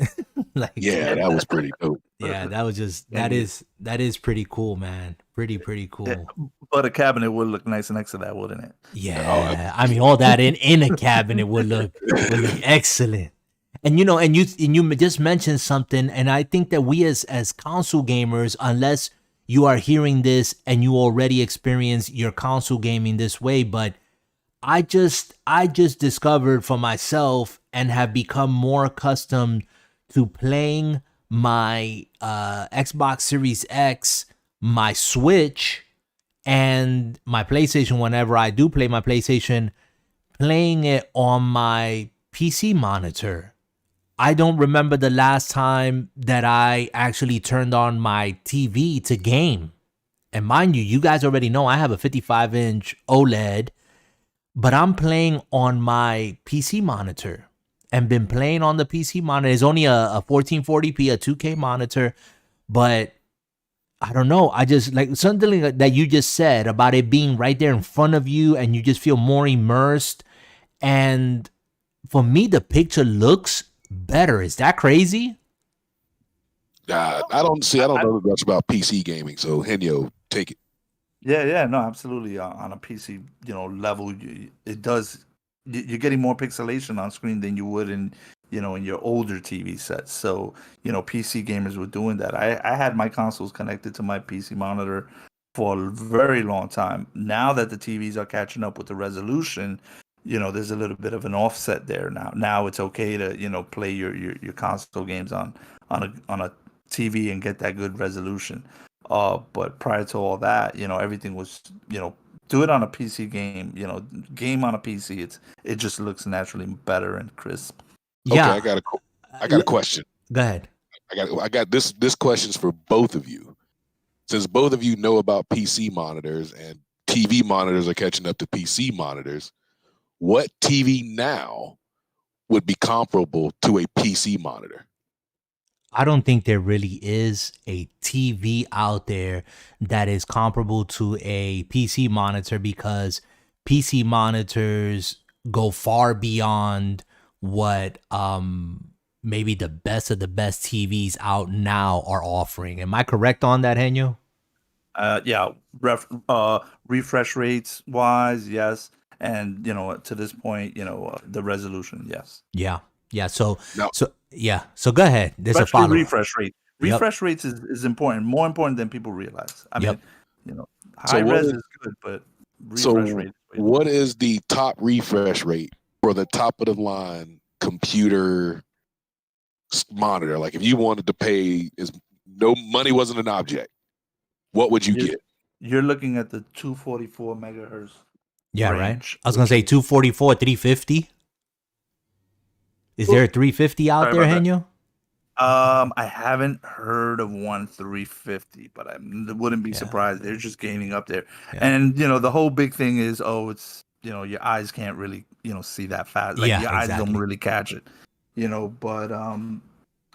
Like, Yeah, that was pretty dope. yeah, that was just, that is pretty cool, man. Pretty cool. Yeah, but a cabinet would look nice next to that, wouldn't it? Yeah, I mean, all that in a cabinet would look excellent. And you just mentioned something, and I think that we as console gamers, unless you are hearing this and you already experience your console gaming this way, but I just discovered for myself and have become more accustomed to playing my Xbox Series X, my Switch, and my PlayStation. Whenever I do play my PlayStation, playing it on my PC monitor. I don't remember the last time that I actually turned on my TV to game. And mind you guys already know I have a 55-inch OLED, but I'm playing on my PC monitor and been playing on the PC monitor. It's only a 1440p, a 2K monitor, but I don't know. I just like something that you just said about it being right there in front of you and you just feel more immersed. And for me, the picture looks better. Is that crazy? I don't know much about PC gaming, so Henyo, take it. Yeah, no, absolutely. On a PC, level, it does. You're getting more pixelation on screen than you would in your older TV sets. So, PC gamers were doing that. I had my consoles connected to my PC monitor for a very long time. Now that the TVs are catching up with the resolution, there's a little bit of an offset there now. Now it's okay to, play your console games on a TV and get that good resolution. But prior to all that, everything was, do it on a PC game, game on a PC. It just looks naturally better and crisp. Yeah. Okay, I got a question. Go ahead. I got this question's for both of you. Since both of you know about PC monitors and TV monitors are catching up to PC monitors, what TV now would be comparable to a PC monitor? I don't think there really is a TV out there that is comparable to a PC monitor because PC monitors go far beyond what maybe the best of the best TVs out now are offering. Am I correct on that, Henyo? Yeah, refresh rates wise, yes. And, to this point, the resolution, yes. Yeah. So No. So go ahead. There's a follow. Refresh rate. Refresh rates is important, more important than people realize. I mean, high res is good, but refresh rate. What is the top refresh rate for the top of the line computer monitor? Like if you wanted to pay, no money wasn't an object, what would you get? You're looking at the 244 megahertz. Yeah, range, right. I was gonna say 244, 350. Is there a 350 out there, Henyo? I haven't heard of one 350, but I wouldn't be surprised. They're just gaining up there. Yeah. And the whole big thing is, it's your eyes can't really see that fast. Like your eyes don't really catch it. But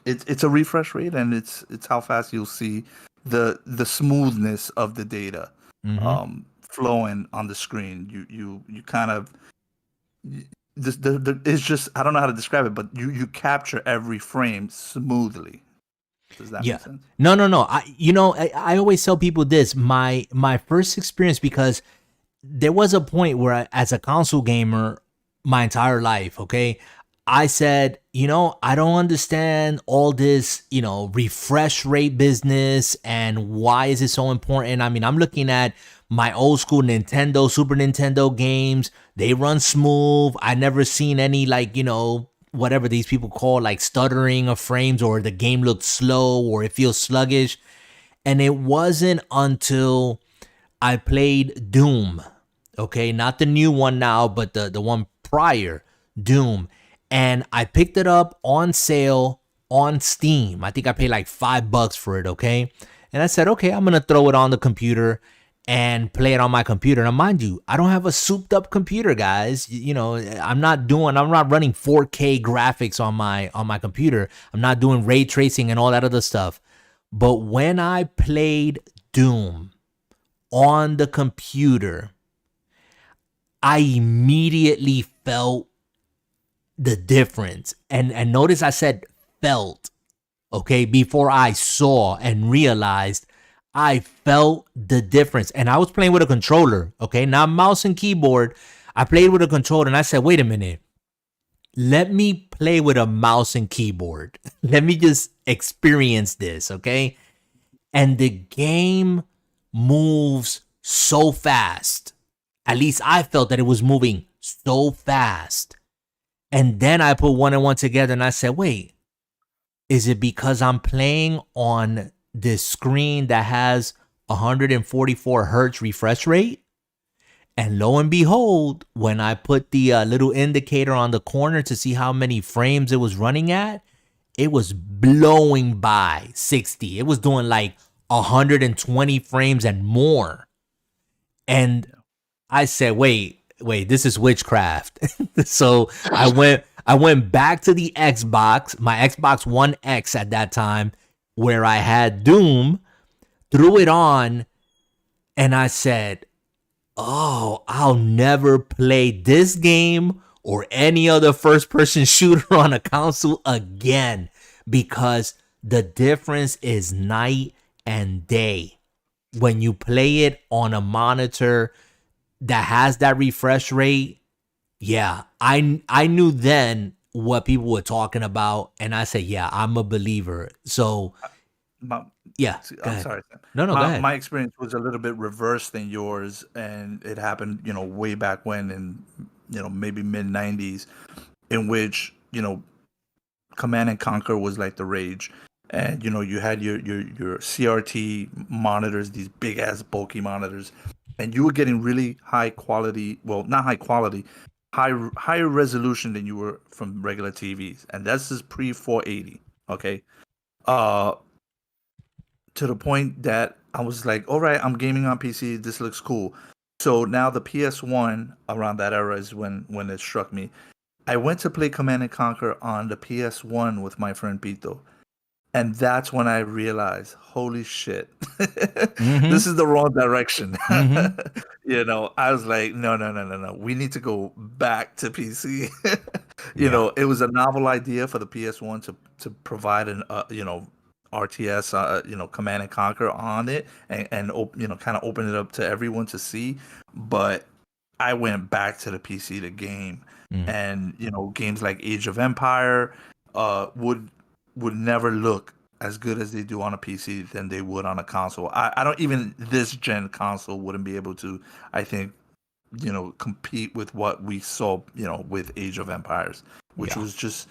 it's a refresh rate, and it's how fast you'll see the smoothness of the data flowing on the screen. You kind of. It's just, I don't know how to describe it, but you capture every frame smoothly. Does that make sense? No. I always tell people this. My first experience, because there was a point where as a console gamer, my entire life, okay, I said, I don't understand all this, refresh rate business and why is it so important? I mean, I'm looking at my old school Nintendo, Super Nintendo games. They run smooth. I never seen any whatever these people call like stuttering of frames or the game looks slow or it feels sluggish. And it wasn't until I played Doom, okay, not the new one now, but the one prior, Doom, and I picked it up on sale on Steam. I think I paid like $5 for it, okay? And I said, okay, I'm gonna throw it on the computer and play it on my computer. Now, mind you, I don't have a souped up computer, guys. You know, I'm not running 4K graphics on my computer. I'm not doing ray tracing and all that other stuff. But when I played Doom on the computer, I immediately felt the difference. And notice I said felt, okay, before I saw and realized. I felt the difference. And I was playing with a controller, okay, not mouse and keyboard. I played with a controller and I said, wait a minute. Let me play with a mouse and keyboard. Let me just experience this, okay? And the game moves so fast. At least I felt that it was moving so fast. And then I put one and one together and I said, wait, is it because I'm playing on this screen that has 144 hertz refresh rate? And lo and behold, when I put the little indicator on the corner to see how many frames it was running at, it was blowing by 60. It was doing like 120 frames and more. And I said, wait, this is witchcraft. So I went back to the Xbox, my Xbox One X at that time, where I had Doom, threw it on, and I said, oh, I'll never play this game or any other first-person shooter on a console again, because the difference is night and day. When you play it on a monitor that has that refresh rate, yeah, I knew then what people were talking about, and I said, yeah, I'm a believer. So yeah, I'm sorry, Sam. No, go ahead. My experience was a little bit reversed than yours, and it happened, way back when in, maybe mid '90s, in which Command and Conquer was like the rage, and you had your CRT monitors, these big ass bulky monitors, and you were getting really high quality, well, not high quality, higher resolution than you were from regular TVs, and that's just pre 480. Okay, to the point that I was like, all right, I'm gaming on PC. This looks cool. So now the PS1, around that era is when it struck me. I went to play Command and Conquer on the PS1 with my friend Pito. And that's when I realized, holy shit, this is the wrong direction. I was like, no. We need to go back to PC. It was a novel idea for the PS1 to provide an, RTS, Command and Conquer on it, and kind of open it up to everyone to see. But I went back to the PC to game, and games like Age of Empire would never look as good as they do on a PC than they would on a console. I don't even this gen console wouldn't be able to, I think, compete with what we saw, with Age of Empires, which was just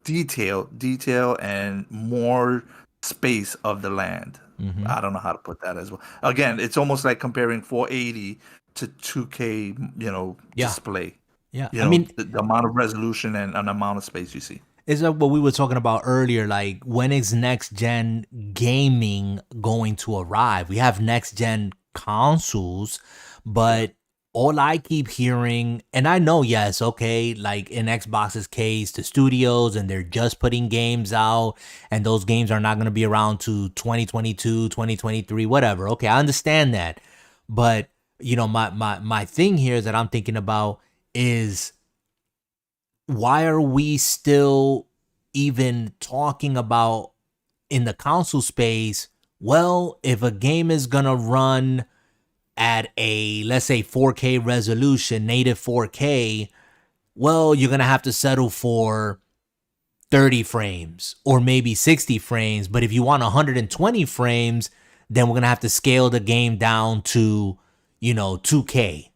detail and more space of the land. I don't know how to put that as well. Again, it's almost like comparing 480 to 2K, display. Yeah, I mean the amount of resolution and an amount of space you see. Is that what we were talking about earlier? Like, when is next gen gaming going to arrive? We have next gen consoles, but all I keep hearing, and I know, yes, okay, like in Xbox's case, the studios, and they're just putting games out, and those games are not going to be around to 2022, 2023, whatever. Okay, I understand that. But, my thing here that I'm thinking about is, why are we still even talking about in the console space? Well, if a game is going to run at a, let's say, 4K resolution, native 4K, well, you're going to have to settle for 30 frames or maybe 60 frames. But if you want 120 frames, then we're going to have to scale the game down to, 2K.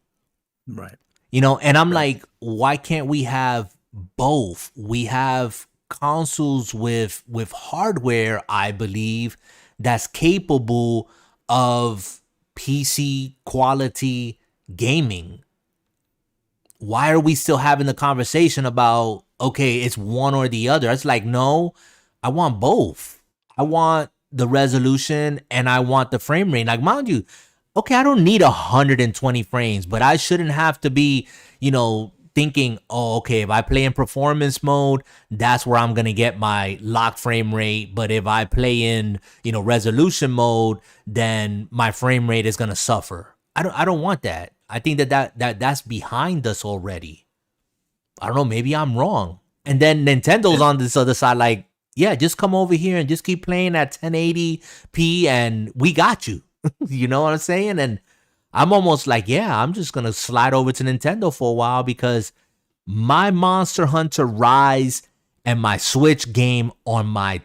Right. And I'm like, why can't we have both? We have consoles with hardware, I believe, that's capable of PC quality gaming. why are we still having the conversation about, okay, it's one or the other? It's like, no, I want both. I want the resolution and I want the frame rate. Like, mind you, okay, I don't need 120 frames, but I shouldn't have to be, thinking, oh, okay, if I play in performance mode, that's where I'm going to get my locked frame rate. But if I play in, resolution mode, then my frame rate is going to suffer. I don't want that. I think that's behind us already. I don't know, maybe I'm wrong. And then Nintendo's on this other side, like, yeah, just come over here and just keep playing at 1080p and we got you. You know what I'm saying? And I'm almost like, yeah, I'm just going to slide over to Nintendo for a while because my Monster Hunter Rise and my Switch game on my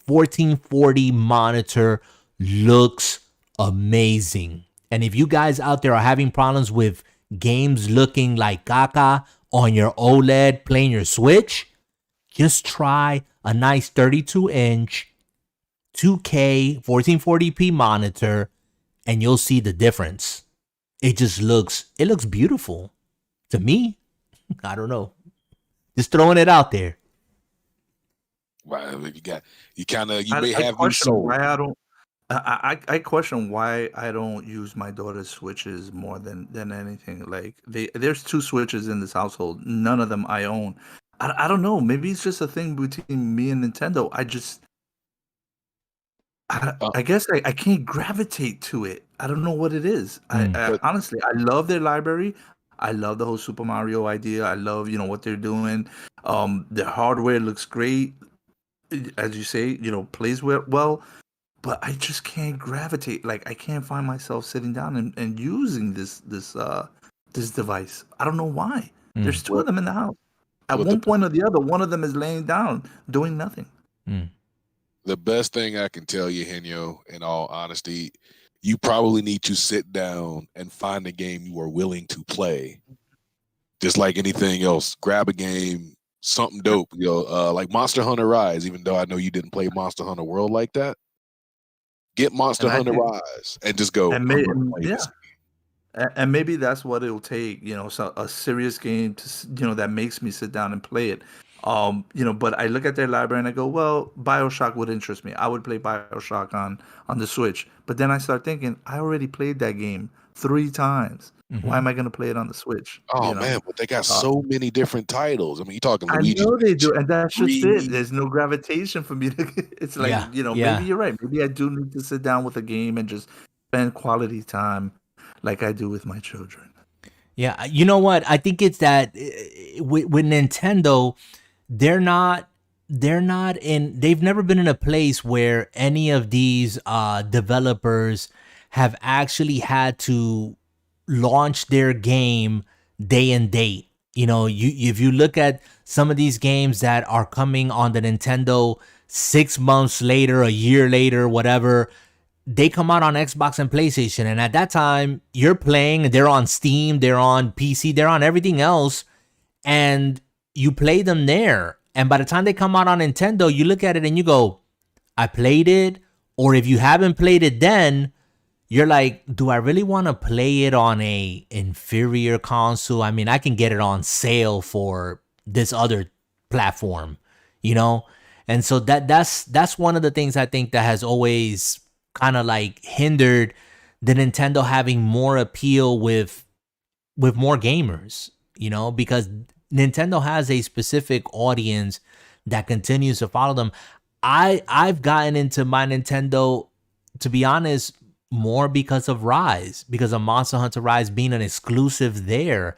1440 monitor looks amazing. And if you guys out there are having problems with games looking like caca on your OLED playing your Switch, just try a nice 32-inch 2K 1440p monitor and you'll see the difference. It looks beautiful to me. I don't know. Just throwing it out there. Wow, you may have me sold. I question why I don't use my daughter's Switches more than anything. Like there's 2 Switches in this household. None of them I own. I don't know. Maybe it's just a thing between me and Nintendo. I guess I can't gravitate to it. I don't know what it is. Honestly, I love their library. I love the whole Super Mario idea. I love, what they're doing. Their hardware looks great. As you say, plays well. But I just can't gravitate. Like I can't find myself sitting down and using this device. I don't know why. There's 2 of them in the house. At one point or the other, one of them is laying down doing nothing. The best thing I can tell you, Henyo, in all honesty, you probably need to sit down and find a game you are willing to play. Just like anything else, grab a game, something dope, like Monster Hunter Rise, even though I know you didn't play Monster Hunter World like that. Get Monster Hunter Rise and just go. And maybe that's what it'll take, so a serious game to, that makes me sit down and play it. But I look at their library and I go, well, BioShock would interest me. I would play BioShock on the Switch. But then I start thinking, I already played that game 3 times. Why am I going to play it on the Switch? Oh, man, but they got so many different titles. I mean, you're talking Luigi. I know they do, and that's just it. There's no gravitation for me to. It's like, maybe you're right. Maybe I do need to sit down with a game and just spend quality time like I do with my children. Yeah, you know what? I think it's that with Nintendo, they've never been in a place where any of these developers have actually had to launch their game day and date. If you look at some of these games that are coming on the Nintendo 6 months later, a year later, whatever, they come out on Xbox and PlayStation. And at that time, you're playing, they're on Steam, they're on PC, they're on everything else. And you play them there. And by the time they come out on Nintendo, you look at it and you go, I played it. Or if you haven't played it then, you're like, do I really want to play it on a inferior console? I mean, I can get it on sale for this other platform, And so that's one of the things I think that has always kind of like hindered the Nintendo having more appeal with more gamers, because Nintendo has a specific audience that continues to follow them. I've gotten into my Nintendo, to be honest, more because of Rise, because of Monster Hunter Rise being an exclusive there.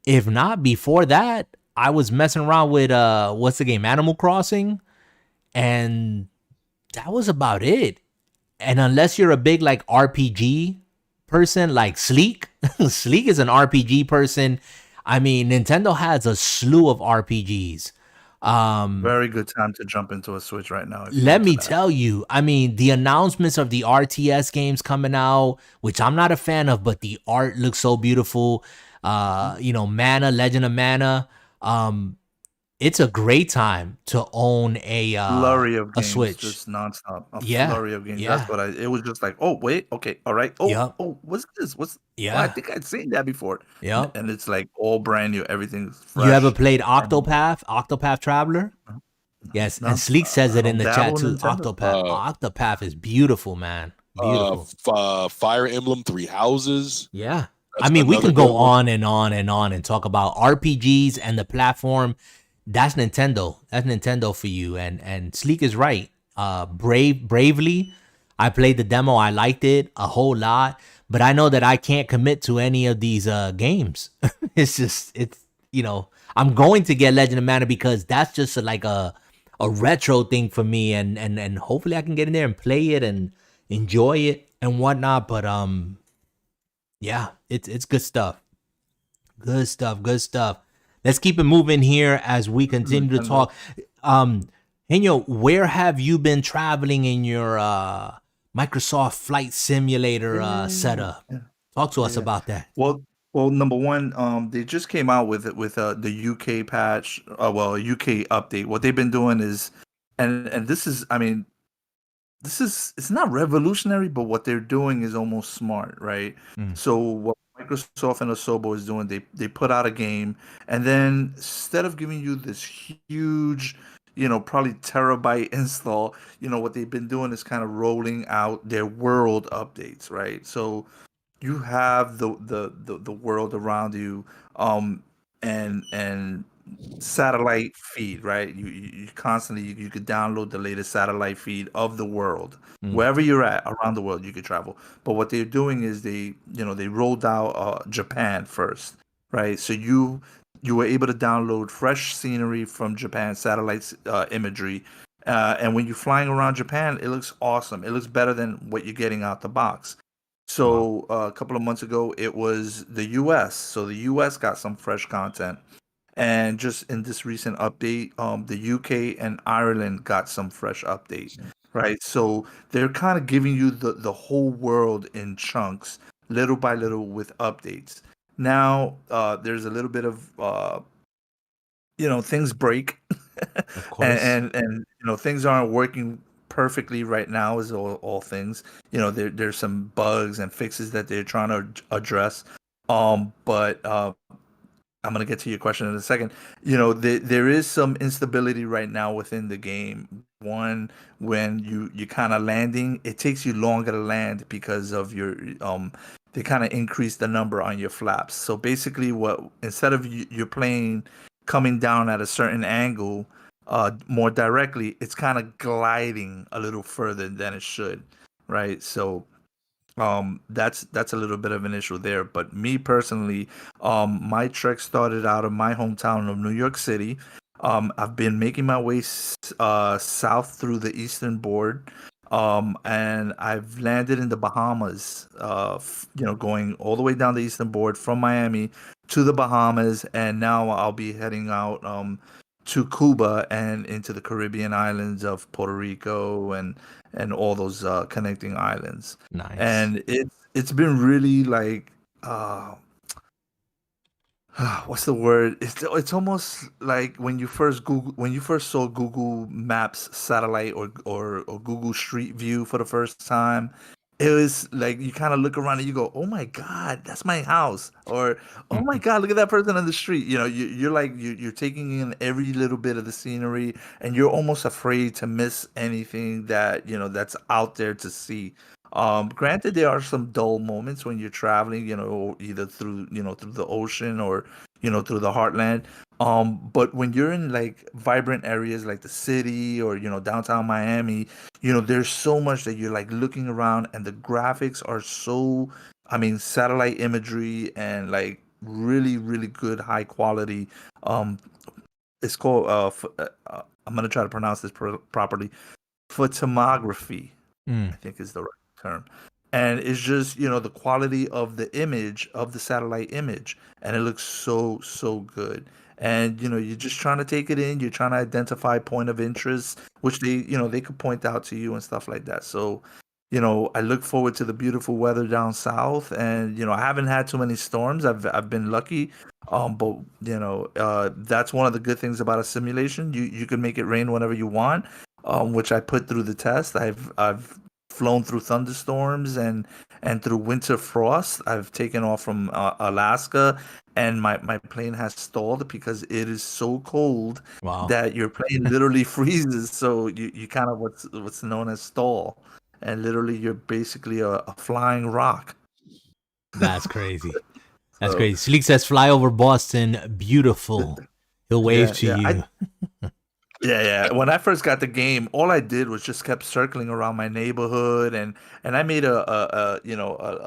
If not before that, I was messing around with what's the game, Animal Crossing, and that was about it. And unless you're a big like RPG person like Sleek, Sleek is an RPG person. I mean, Nintendo has a slew of RPGs. Very good time to jump into a Switch right now. Let me tell you, I mean, the announcements of the RTS games coming out, which I'm not a fan of, but the art looks so beautiful. Mana, Legend of Mana. it's a great time to own Flurry of a games, Switch. just nonstop. A Yeah, flurry of games. That's yeah, what it was just like, oh wait, okay, all right. Oh, yep, oh, what's this? Oh, I yeah, think I'd seen that before. And, yep. and it's like all brand new, everything's You ever fresh. played And Octopath Traveler? no, Yes, and no, Sleek says I it in don't the chat dabble too. Nintendo. Uh, Octopath is beautiful, man. Beautiful. Fire Emblem Three Houses. Yeah. I That's mean, we another can good go one. on and on and on and talk about RPGs and the platform. That's Nintendo. That's Nintendo for you. And Sleek is right. Bravely, I played the demo. I liked it a whole lot, but I know that I can't commit to any of these games. It's I'm going to get Legend of Mana because that's just like a retro thing for me, and hopefully I can get in there and play it and enjoy it and whatnot. But yeah, it's good stuff. Good stuff. Good stuff. Let's keep it moving here as we continue to Nintendo. talk. Um, Henyo, where have you been traveling in your Microsoft Flight Simulator Yeah, setup? yeah, Talk to yeah, us yeah. about that. Well, number one, they just came out with the UK patch, a UK update. What they've been doing is, and this is, I mean, it's not revolutionary, but what they're doing is almost smart, right? Mm, So what Microsoft and Asobo is doing, they put out a game, and then instead of giving you this huge, probably terabyte install, what they've been doing is kind of rolling out their world updates, right? So you have the world around you, and satellite feed, right? You constantly you could download the latest satellite feed of the world. mm, Wherever you're at around the world, you could travel. But what they're doing is they rolled out Japan first, right? So you were able to download fresh scenery from Japan satellite imagery. And when you're flying around Japan, it looks awesome. It looks better than what you're getting out the box. wow. So a couple of months ago, it was the U.S. So the U.S. got some fresh content, and just in this recent update, the UK and Ireland got some fresh update, right? So they're kind of giving you the whole world in chunks, little by little, with updates. Now, there's a little bit of things break, Of and, course. and things aren't working perfectly right now. Is all things. There's some bugs and fixes that they're trying to address. But I'm gonna get to your question in a second. There is some instability right now within the game. One, when you kind of landing, it takes you longer to land because of your they kind of increase the number on your flaps. So basically, what instead of you're playing coming down at a certain angle, more directly, it's kind of gliding a little further than it should, right? So that's a little bit of an issue there. But me personally, my trek started out of my hometown of New York City. I've been making my way south through the eastern board, and I've landed in the Bahamas, going all the way down the eastern board from Miami to the Bahamas, and now I'll be heading out to Cuba and into the Caribbean islands of Puerto Rico and all those connecting islands. Nice. And it's been really like what's the word? It's almost like when you first saw Google Maps satellite or Google Street View for the first time. It was like you kind of look around and you go, "Oh my God, that's my house!" Or "Oh my God, look at that person on the street." You're like you're taking in every little bit of the scenery, and you're almost afraid to miss anything that that's out there to see. Granted, there are some dull moments when you're traveling, either through the ocean or through the heartland. But when you're in like vibrant areas like the city or downtown Miami, there's so much that you're like looking around, and the graphics are so, I mean, satellite imagery and like really, really good high quality. Um, it's called I'm gonna try to pronounce this properly. Photomography, I Mm, think is the right term. And it's just, the quality of the image of the satellite image. And it looks so, so good. And, you're just trying to take it in. You're trying to identify point of interest, which they could point out to you and stuff like that. So, I look forward to the beautiful weather down south. And, I haven't had too many storms. I've been lucky. But that's one of the good things about a simulation. You can make it rain whenever you want, which I put through the test. I've flown through thunderstorms and through winter frost. I've taken off from Alaska, and my plane has stalled because it is so cold Wow, that your plane literally freezes. So you kind of what's known as stall, and literally you're basically a flying rock. that's crazy. That's So crazy. Sleek says, "Fly over Boston, beautiful." He'll wave yeah, to yeah. you. Yeah. When I first got the game, all I did was just kept circling around my neighborhood, and I made a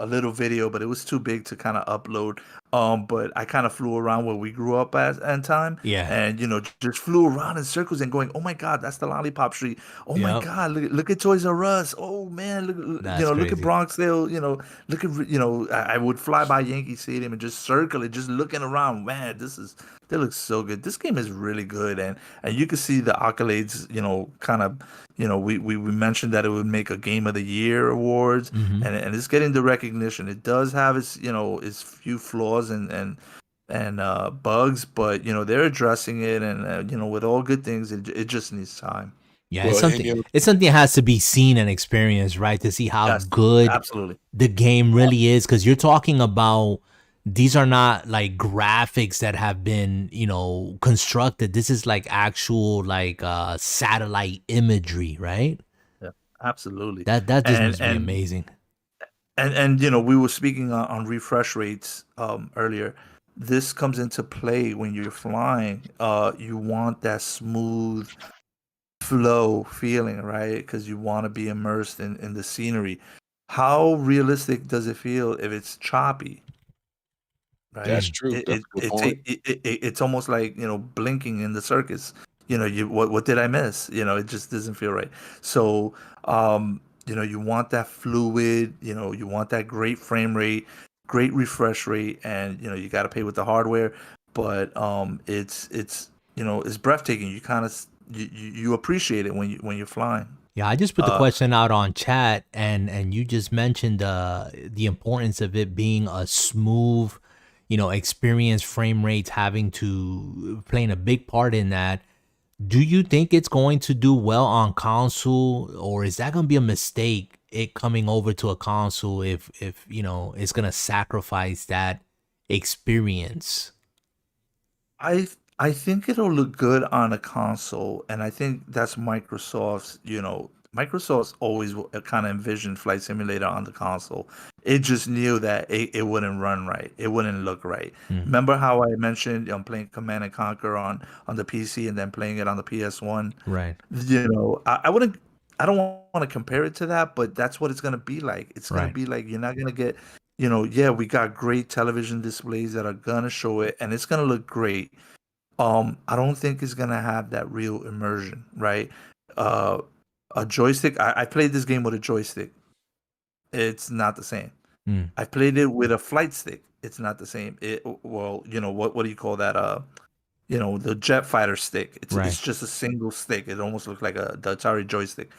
little video, but it was too big to kind of upload. But I kind of flew around where we grew up at and time, Yeah. and just flew around in circles and going, oh my God, that's the Lollipop Street. Oh my Yep. God, look at Toys R Us. Oh man, That's look at crazy. Bronxdale. Look at I would fly by Yankee Stadium and just circle it, just looking around. Man, that looks so good. This game is really good, and you can see the accolades, kind of, we mentioned that it would make a game of the year awards, Hmm. and it's getting the recognition. It does have its few flaws and bugs, but they're addressing it, and with all good things, it just needs time. Yeah, it's Well, and something. It's something that has to be seen and experienced, right, to see how Yes, good absolutely. the game really is. Because you're talking about these are not like graphics that have been, constructed. This is like actual like satellite imagery, right? Yeah, absolutely. That just And must be and amazing. we were speaking on refresh rates earlier. This comes into play when you're flying. You want that smooth flow feeling, right? Because you want to be immersed in the scenery. How realistic does it feel if it's choppy, right? that's true. It That's it, a good it, point. take, it's almost like blinking in the circus. What did I miss? It just doesn't feel right. So you want that fluid. You want that great frame rate, great refresh rate, and you got to pay with the hardware. But it's breathtaking. You kind of you appreciate it when you're flying. Yeah, I just put the Uh, question out on chat, and you just mentioned the importance of it being a smooth, experience, frame rates having to playing a big part in that. Do you think it's going to do well on console, or is that going to be a mistake? It coming over to a console if it's going to sacrifice that experience. I I think it'll look good on a console, and I think that's Microsoft's. Microsoft's always kind of envisioned Flight Simulator on the console. It just knew that it wouldn't run right. It wouldn't look right. Mm, Remember how I mentioned playing Command and Conquer on the PC and then playing it on the PS1? right, I wouldn't. I don't want to compare it to that, but that's what it's gonna be like. It's gonna right. be like you're not gonna get. Yeah, we got great television displays that are gonna show it, and it's gonna look great. I don't think it's gonna have that real immersion, right? Uh, a joystick. I played this game with a joystick. It's not the same. Mm, I played it with a flight stick. It's not the same. Well, what do you call that? The jet fighter stick. It's right. it's just a single stick. It almost looks like the Atari joystick.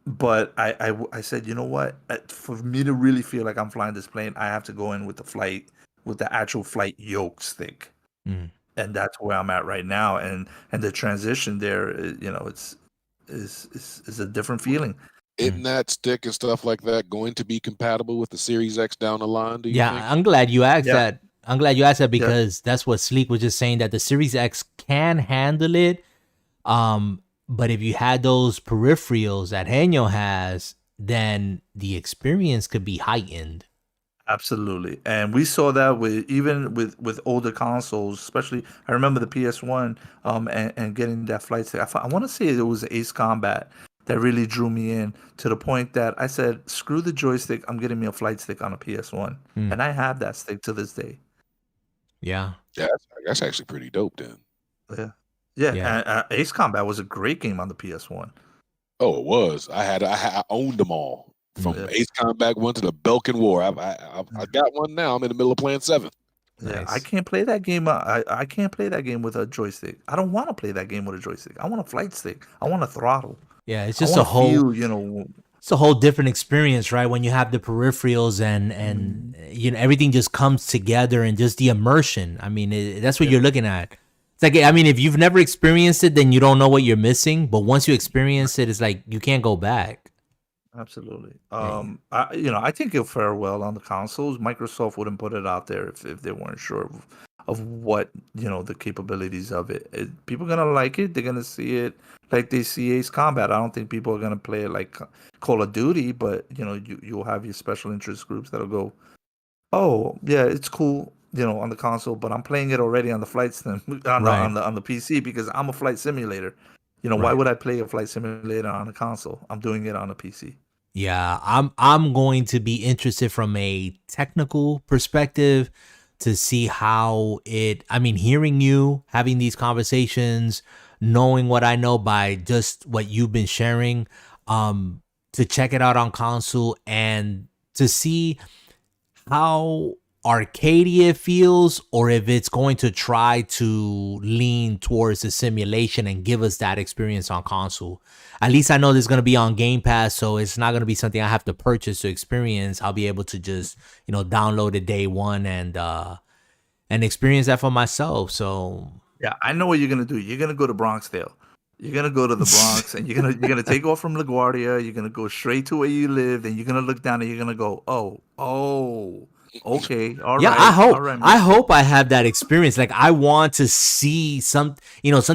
But I said, you know what? For me to really feel like I'm flying this plane, I have to go in with the actual flight yoke stick, Mm. and that's where I'm at right now. And the transition there, it's is a different feeling. Isn't that stick and stuff like that going to be compatible with the Series X down the line, do you think? Yeah, I'm glad you asked Yeah, that. I'm glad you asked that yeah, because that's what Sleek was just saying that the Series X can handle it. But if you had those peripherals that Henyo has, then the experience could be heightened. absolutely. And we saw that with older consoles, especially I remember the PS1, and getting that flight stick. I want to say it was Ace Combat that really drew me in to the point that I said, screw the joystick, I'm getting me a flight stick on a PS1. Mm, And I have that stick to this day. yeah, Yeah, that's actually pretty dope then. Yeah. Yeah, yeah. and Ace Combat was a great game on the PS1. Oh, it was. I owned them all Mm. from Yeah. Ace Combat 1 to the Belkin War. I got one now. I'm in the middle of playing 7. Yeah, I Nice. can't play that game. I can't play that game with a joystick. I don't want to play that game with a joystick. I want a flight stick. I want a throttle. Yeah, it's I just want a to whole feel, It's a whole different experience, right? When you have the peripherals and everything just comes together and just the immersion. I mean, that's what you're looking at. It's like, I mean, if you've never experienced it, then you don't know what you're missing. But once you experience it, it's like you can't go back. Absolutely. I think it'll fare well on the consoles. Microsoft wouldn't put it out there if they weren't sure of what, the capabilities of it. People are gonna like it. They're gonna see it like they see Ace Combat. I don't think people are gonna play it like Call of Duty, but you'll have your special interest groups that'll go, oh yeah, it's cool, on the console, but I'm playing it already on the flight sim on the PC because I'm a flight simulator. Why would I play a flight simulator on a console? I'm doing it on a PC. Yeah, I'm going to be interested from a technical perspective to see how I mean, hearing you having these conversations, knowing what I know by just what you've been sharing, to check it out on console and to see how arcadey it feels, or if it's going to try to lean towards the simulation and give us that experience on console. At least I know this is going to be on Game Pass, so it's not going to be something I have to purchase to experience. I'll be able to just, download it day one and experience that for myself. So yeah, I know what you're gonna do. You're gonna go to Bronxdale. You're gonna go to the Bronx, and you're gonna take off from LaGuardia. You're gonna go straight to where you live, and you're gonna look down, and you're gonna go, oh, okay, all right. Yeah, all right, I hope I have that experience. Like, I want to see something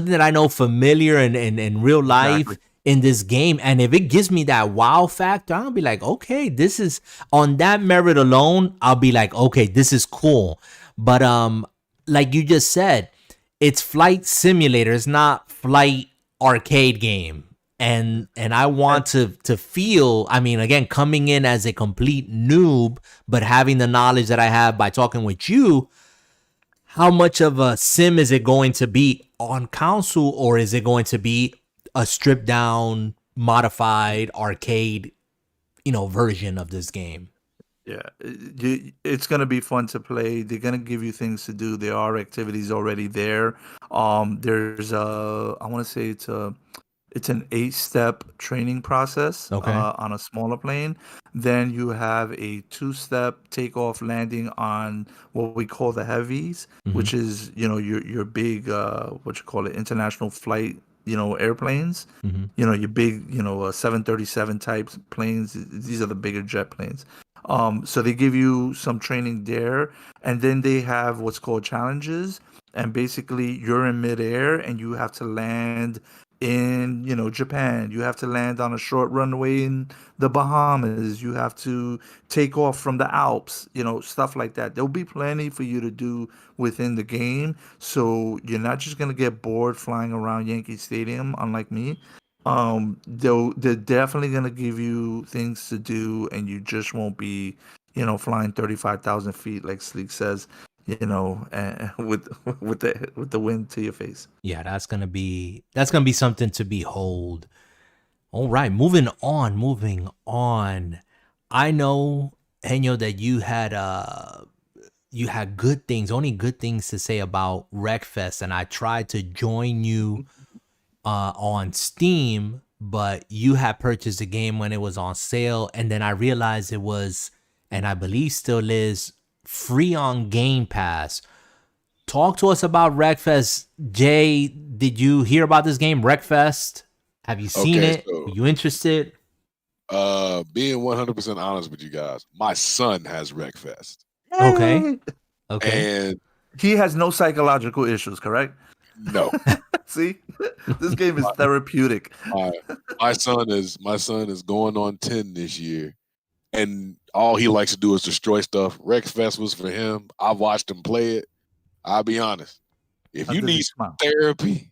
that I know familiar and in real life. Exactly. In this game, and if it gives me that wow factor, I'll be like, okay, this is on that merit alone. I'll be like, okay, this is cool. But like you just said, it's flight simulator. It's not flight arcade game, and I want to feel. I mean, again, coming in as a complete noob, but having the knowledge that I have by talking with you. How much of a sim is it going to be on console, or is it going to be a stripped down, modified arcade, version of this game? Yeah, it's gonna be fun to play. They're gonna give you things to do. There are activities already there. There's I want to say it's an 8-step training process. Okay. On a smaller plane. Then you have a 2-step takeoff landing on what we call the heavies, which is your big international flight airplanes. Your big 737 type planes. These are the bigger jet planes. So they give you some training there, and then they have what's called challenges, and basically you're in midair and you have to land in Japan. You have to land on a short runway in the Bahamas. You have to take off from the Alps, stuff like that. There'll be plenty for you to do within the game, so you're not just gonna get bored flying around Yankee Stadium, unlike me. They're definitely gonna give you things to do, and you just won't be, flying 35,000 feet like Sleek says, with the wind to your face. Yeah, that's gonna be something to behold. All right, moving on. I know, Henyo, that you had good things, only good things to say about Wreckfest, and I tried to join you on Steam, but you had purchased the game when it was on sale, and then I realized it was, and I believe still is, free on Game Pass. Talk to us about Wreckfest. Jay, did you hear about this game, Wreckfest? Have you seen it? Are you interested? Being 100% honest with you guys, my son has Wreckfest. Okay. And he has no psychological issues, correct? No. See, this game is therapeutic. My son is going on 10 this year, and all he likes to do is destroy stuff. Wreckfest was for him. I watched him play it. I'll be honest. If you need therapy,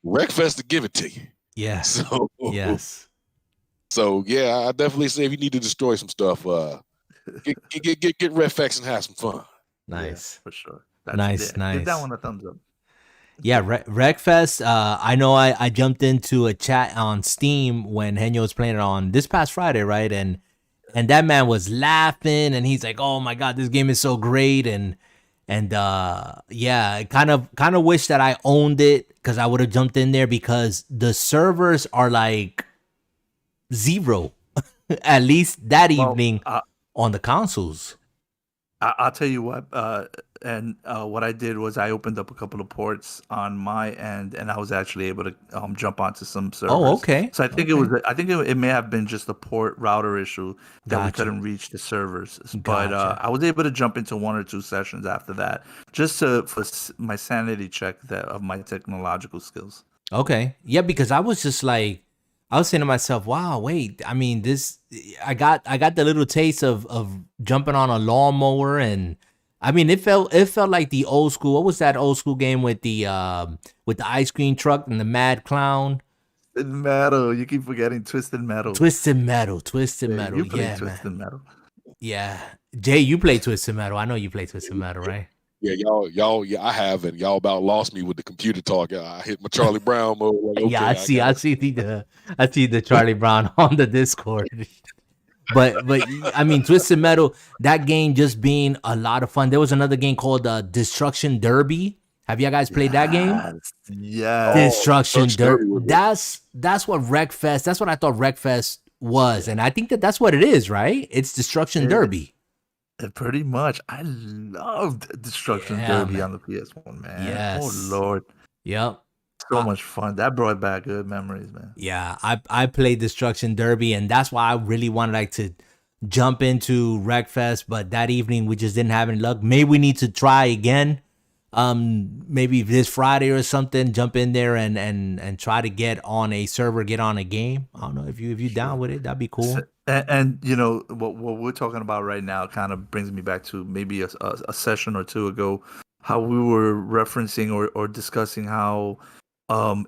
Wreckfest to give it to you. Yeah. So yes. So yeah, I definitely say if you need to destroy some stuff, get Wreckfest and have some fun. Nice, yeah, for sure. Nice. Give that one a thumbs up. Yeah, Wreckfest. I know I jumped into a chat on Steam when Henyo was playing it on this past Friday, right? And that man was laughing, and he's like, "Oh my god, this game is so great!" And yeah, kind of wish that I owned it because I would have jumped in there because the servers are like 0. At least that Well, evening on the consoles. I'll tell you what. What I did was I opened up a couple of ports on my end, and I was actually able to jump onto some Oh, servers. okay. So I think it may have been just a port router issue that we Gotcha. couldn't reach the servers. But Gotcha. I was able to jump into 1 or 2 sessions after that, just for my sanity check of my technological skills. Okay. Yeah, because I was just like, I was saying to myself, wow, wait, I mean, I got the little taste of jumping on a lawnmower, and I mean, it felt like the old school. What was that old school game with the ice cream truck and the mad clown? Twisted Metal. You keep forgetting Twisted Metal. Twisted Metal. Yeah, you play Yeah, Twisted man. Metal. Yeah. Jay, you play Twisted Metal. I know you play Twisted Metal, right? Yeah, yeah, I have, and y'all about lost me with the computer talk. I hit my Charlie Brown mode. Like, okay, Yeah, I see the Charlie Brown on the Discord. But I mean, Twisted Metal, that game just being a lot of fun. There was another game called Destruction Derby. Have you guys played that game? Yeah. Destruction Derby. was That's what Wreckfest. That's what I thought Wreckfest was, and I think that's what it is, right? It's Destruction Derby. Pretty much. I loved Destruction Yeah, Derby man. on the PS1, man. Yes. Oh Lord. Yep. So much fun. That brought back good memories, man. Yeah, I played Destruction Derby, and that's why I really wanted to jump into Wreckfest, but that evening we just didn't have any luck. Maybe we need to try again. Maybe this Friday or something, jump in there and try to get on a server, get on a game. I don't know if you down with it, that'd be cool. And you know what we're talking about right now kind of brings me back to maybe a session or two ago, how we were referencing or discussing how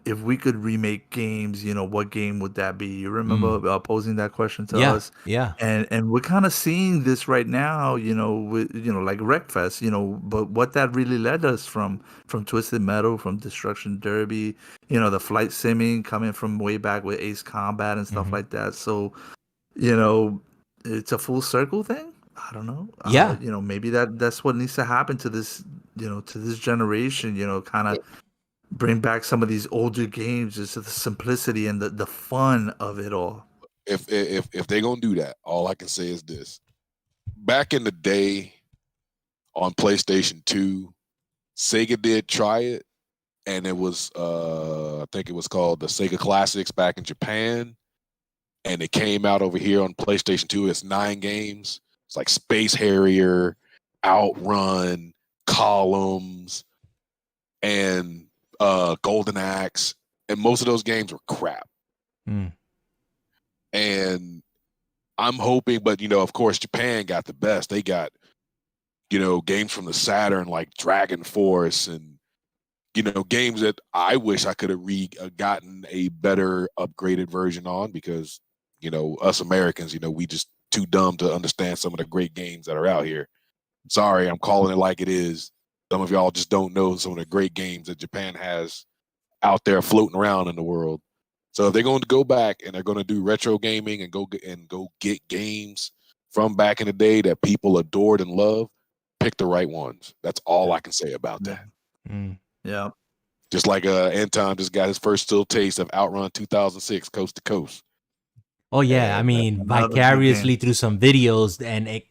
if we could remake games, what game would that be? You remember posing that question to us? Yeah. And we're kind of seeing this right now, with like Wreckfest, but what that really led us from Twisted Metal, from Destruction Derby, the flight simming coming from way back with Ace Combat and stuff like that. So, it's a full circle thing. I don't know. Yeah. Maybe that's what needs to happen to this, to this generation, kind of bring back some of these older games, just the simplicity and the fun of it all. If they're gonna do that, all I can say is this: back in the day, on PlayStation 2, Sega did try it, and it was I think it was called the Sega Classics back in Japan, and it came out over here on PlayStation 2. It's 9 games. It's like Space Harrier, Outrun, Columns, and Golden Axe, and most of those games were crap. And I'm hoping, but of course, Japan got the best. They got games from the Saturn like Dragon Force, and games that I wish I could have gotten a better upgraded version on, because us Americans, we just too dumb to understand some of the great games that are out here. Sorry, I'm calling it like it is. Some of y'all just don't know some of the great games that Japan has out there floating around in the world. So if they're going to go back and they're going to do retro gaming and go get games from back in the day that people adored and loved, pick the right ones. That's all I can say about that. Yeah. Just like Anthem just got his first still taste of Outrun 2006 Coast to Coast. Oh yeah, I mean, vicariously through some videos, and it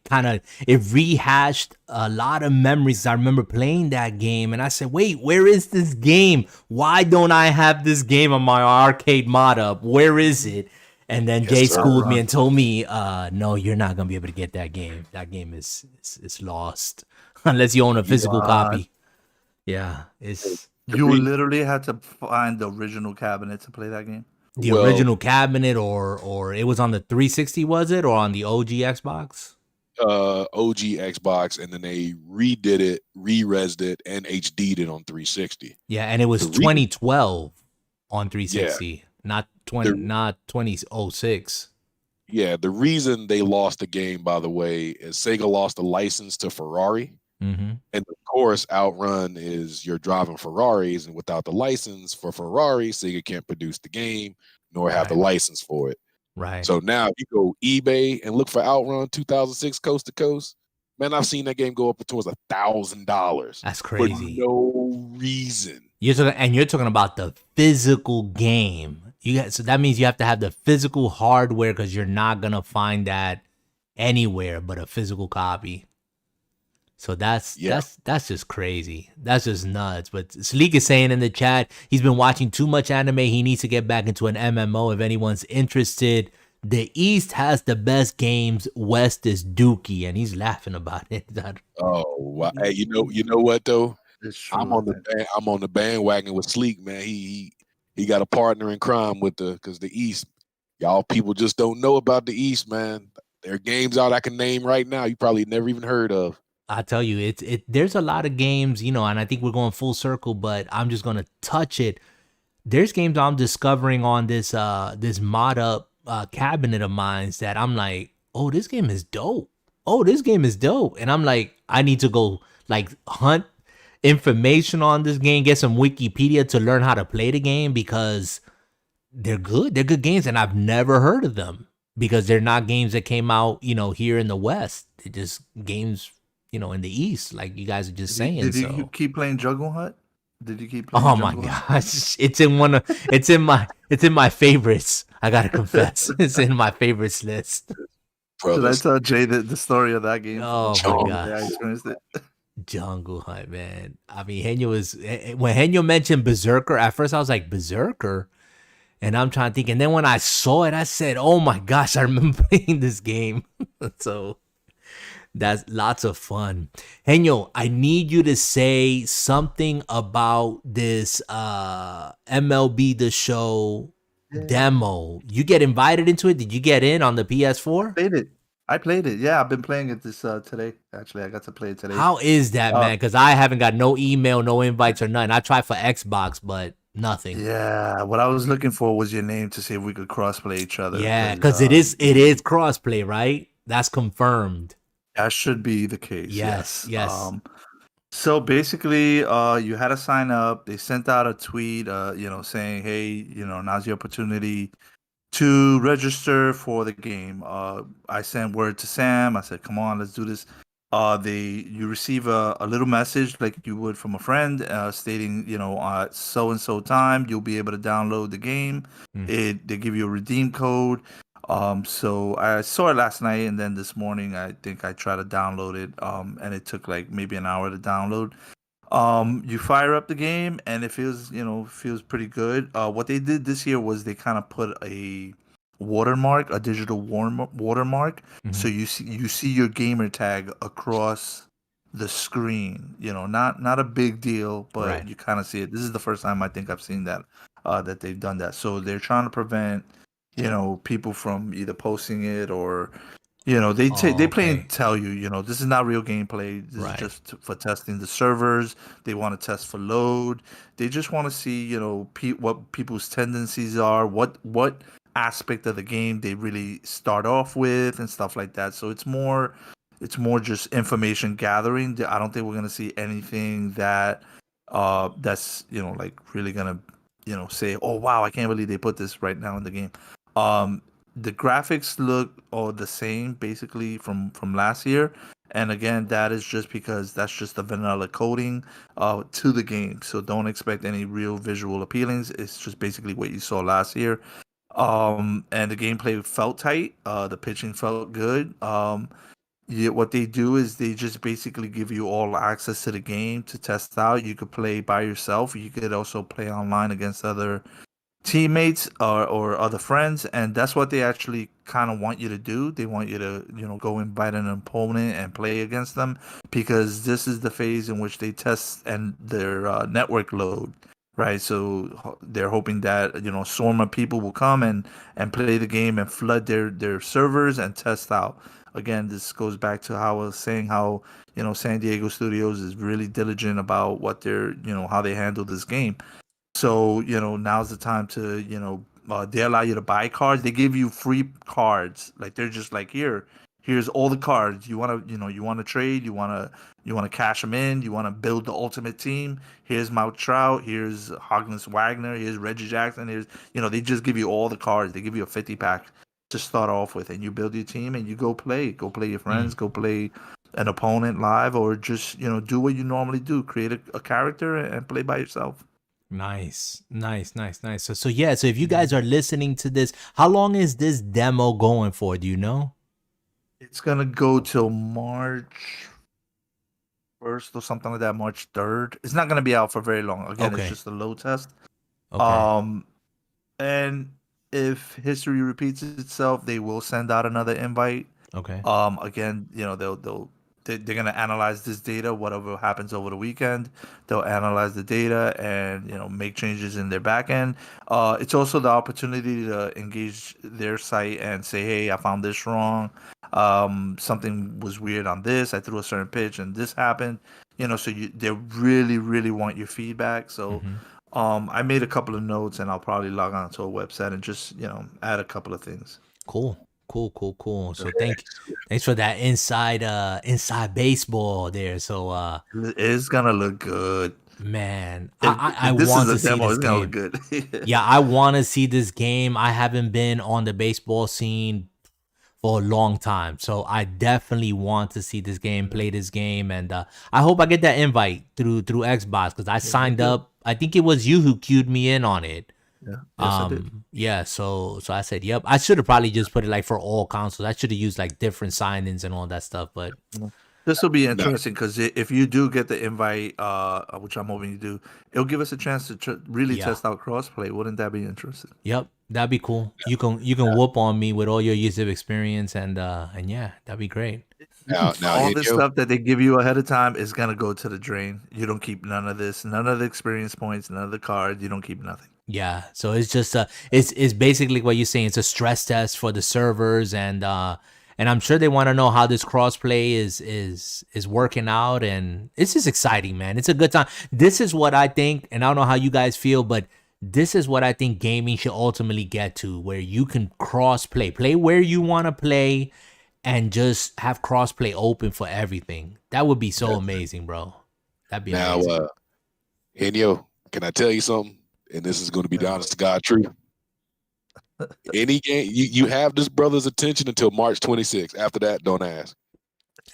rehashed a lot of memories. I remember playing that game, and I said, "Wait, where is this game? Why don't I have this game on my arcade mod up? Where is it?" And then Jay schooled me and told me, "No, you're not gonna be able to get that game. That game is lost unless you own a physical copy." Yeah, you literally had to find the original cabinet to play that game. The original cabinet, or it was on the 360, was it, or on the OG Xbox? OG Xbox, and then they redid it, re-resed it, and HD'd it on 360. Yeah, and it was 2012 on 360, not 2006. Yeah, the reason they lost the game, by the way, is Sega lost the license to Ferrari. And of course, Outrun is you're driving Ferraris, and without the license for Ferrari, Sega can't produce the game nor have the license for it. Right. So now if you go eBay and look for Outrun 2006 Coast to Coast, man, I've seen that game go up towards $1,000. That's crazy. For no reason. You're talking about the physical game. So that means you have to have the physical hardware because you're not gonna find that anywhere but a physical copy. So that's just crazy. That's just nuts. But Sleek is saying in the chat he's been watching too much anime. He needs to get back into an MMO if anyone's interested. The East has the best games. West is dookie, and he's laughing about it. Oh, wow. Hey, you know what though? It's true. I'm on the bandwagon with Sleek, man. He got a partner in crime with because the East, y'all people just don't know about the East, man. There are games out I can name right now you probably never even heard of. I tell you, there's a lot of games, and I think we're going full circle, but I'm just gonna touch it. There's games I'm discovering on this mod up cabinet of mine that I'm like, oh, this game is dope. Oh, this game is dope. And I'm like, I need to go like hunt information on this game, get some Wikipedia to learn how to play the game because they're good. They're good games, and I've never heard of them because they're not games that came out, here in the West. They're just games, in the East, like you guys are just saying. Did you keep playing Jungle Hunt? Did you keep playing? Oh my gosh, it's in my favorites. I gotta confess, it's in my favorites list. Did I tell Jay the story of that game? Oh my gosh, I experienced it. Jungle Hunt, man. I mean, when Henyo mentioned Berserker, at first I was like, Berserker? And I'm trying to think. And then when I saw it, I said, oh my gosh, I remember playing this game. So that's lots of fun. Henyo, I need you to say something about this MLB The Show demo. You get invited into it? Did you get in on the PS4? I played it. Yeah, I've been playing it this today. Actually, I got to play it today. How is that, man? Because I haven't got no email, no invites or nothing. I tried for Xbox, but nothing. Yeah, what I was looking for was your name to see if we could crossplay each other. Yeah, because it is crossplay, right? That's confirmed. That should be the case. Yes. So basically, you had to sign up. They sent out a tweet, saying, "Hey, now's your opportunity to register for the game." I sent word to Sam. I said, "Come on, let's do this." You receive a little message like you would from a friend, stating, so and so time you'll be able to download the game. They give you a redeem code. So I saw it last night, and then this morning I think I tried to download it. And it took like maybe an hour to download. You fire up the game, and it feels pretty good. What they did this year was they kind of put a watermark, a digital watermark, so you see your gamer tag across the screen. Not a big deal, but right. You kind of see it. This is the first time I think I've seen that they've done that. So they're trying to prevent people from either posting it or they play and tell you this is not real gameplay. This is just for testing the servers. They want to test for load. They just want to see what people's tendencies are, what aspect of the game they really start off with and stuff like that. So it's more just information gathering. I don't think we're gonna see anything that's like really gonna say, oh wow, I can't believe they put this right now in the game. The graphics look all the same basically from last year, and again that is just because that's just the vanilla coding to the game, so don't expect any real visual appealings. It's just basically what you saw last year. And the gameplay felt tight. The pitching felt good. What they do is they just basically give you all access to the game to test out. You could play by yourself. You could also play online against other teammates or other friends, and that's what they actually kind of want you to do. They want you to go invite an opponent and play against them, because this is the phase in which they test and their network load. Right, so they're hoping that swarm of people will come and play the game and flood their servers and test out. Again, this goes back to how I was saying how San Diego Studios is really diligent about what they're how they handle this game. So now's the time to they allow you to buy cards. They give you free cards. Like they're just like, here's all the cards you want to you want to trade, you want to cash them in, you want to build the ultimate team. Here's Mount Trout, here's Hogness Wagner, here's Reggie Jackson, here's they just give you all the cards. They give you a 50 pack to start off with, and you build your team and you go play your friends, go play an opponent live, or just do what you normally do, create a character and play by yourself. Nice. So yeah, so if you guys are listening to this, how long is this demo going for? Do you know? It's gonna go till March 1st or something like that, March 3rd. It's not gonna be out for very long. Again, it's Okay. just a load test. Okay. And if history repeats itself, they will send out another invite. Okay. Again, they're gonna analyze this data, whatever happens over the weekend. They'll analyze the data and make changes in their back end. It's also the opportunity to engage their site and say, hey, I found this wrong. Something was weird on this. I threw a certain pitch and this happened. So they really, really want your feedback. So. Mhm. I made a couple of notes and I'll probably log on to a website and just, add a couple of things. Cool. So thanks for that inside baseball there. So It's gonna look good. man, I If this is want a to see demo, this it's gonna look game. good. Yeah, I want to see this game. I haven't been on the baseball scene for a long time, so I definitely want to see this game, play this game, and I hope I get that invite through Xbox because I signed too. up. I think it was you who queued me in on it. Yeah. Yes, I did. Yeah, so I said, yep. I should have probably just put it like for all consoles. I should have used like different sign-ins and all that stuff, but This will be No, interesting because if you do get the invite, which I'm hoping you do, it'll give us a chance to really yeah. test out crossplay. Wouldn't that be interesting? Yep, that'd be cool. You can whoop on me with all your use of experience and yeah, that'd be great. now, All this Henyo, stuff that they give you ahead of time is gonna go to the drain. You don't keep none of this, none of the experience points, none of the cards. You don't keep nothing. Yeah, so it's just it's basically what you're saying. It's a stress test for the servers and I'm sure they want to know how this crossplay is working out and it's just exciting, man. It's a good time. This is what I think, and I don't know how you guys feel, but this is what I think gaming should ultimately get to, where you can play where you want to play, and just have crossplay open for everything. That would be so amazing, bro. That'd be now, amazing. Henyo, can I tell you something? And this is going to be the honest to God truth. Any game, you have this brother's attention until March 26th. After that, don't ask.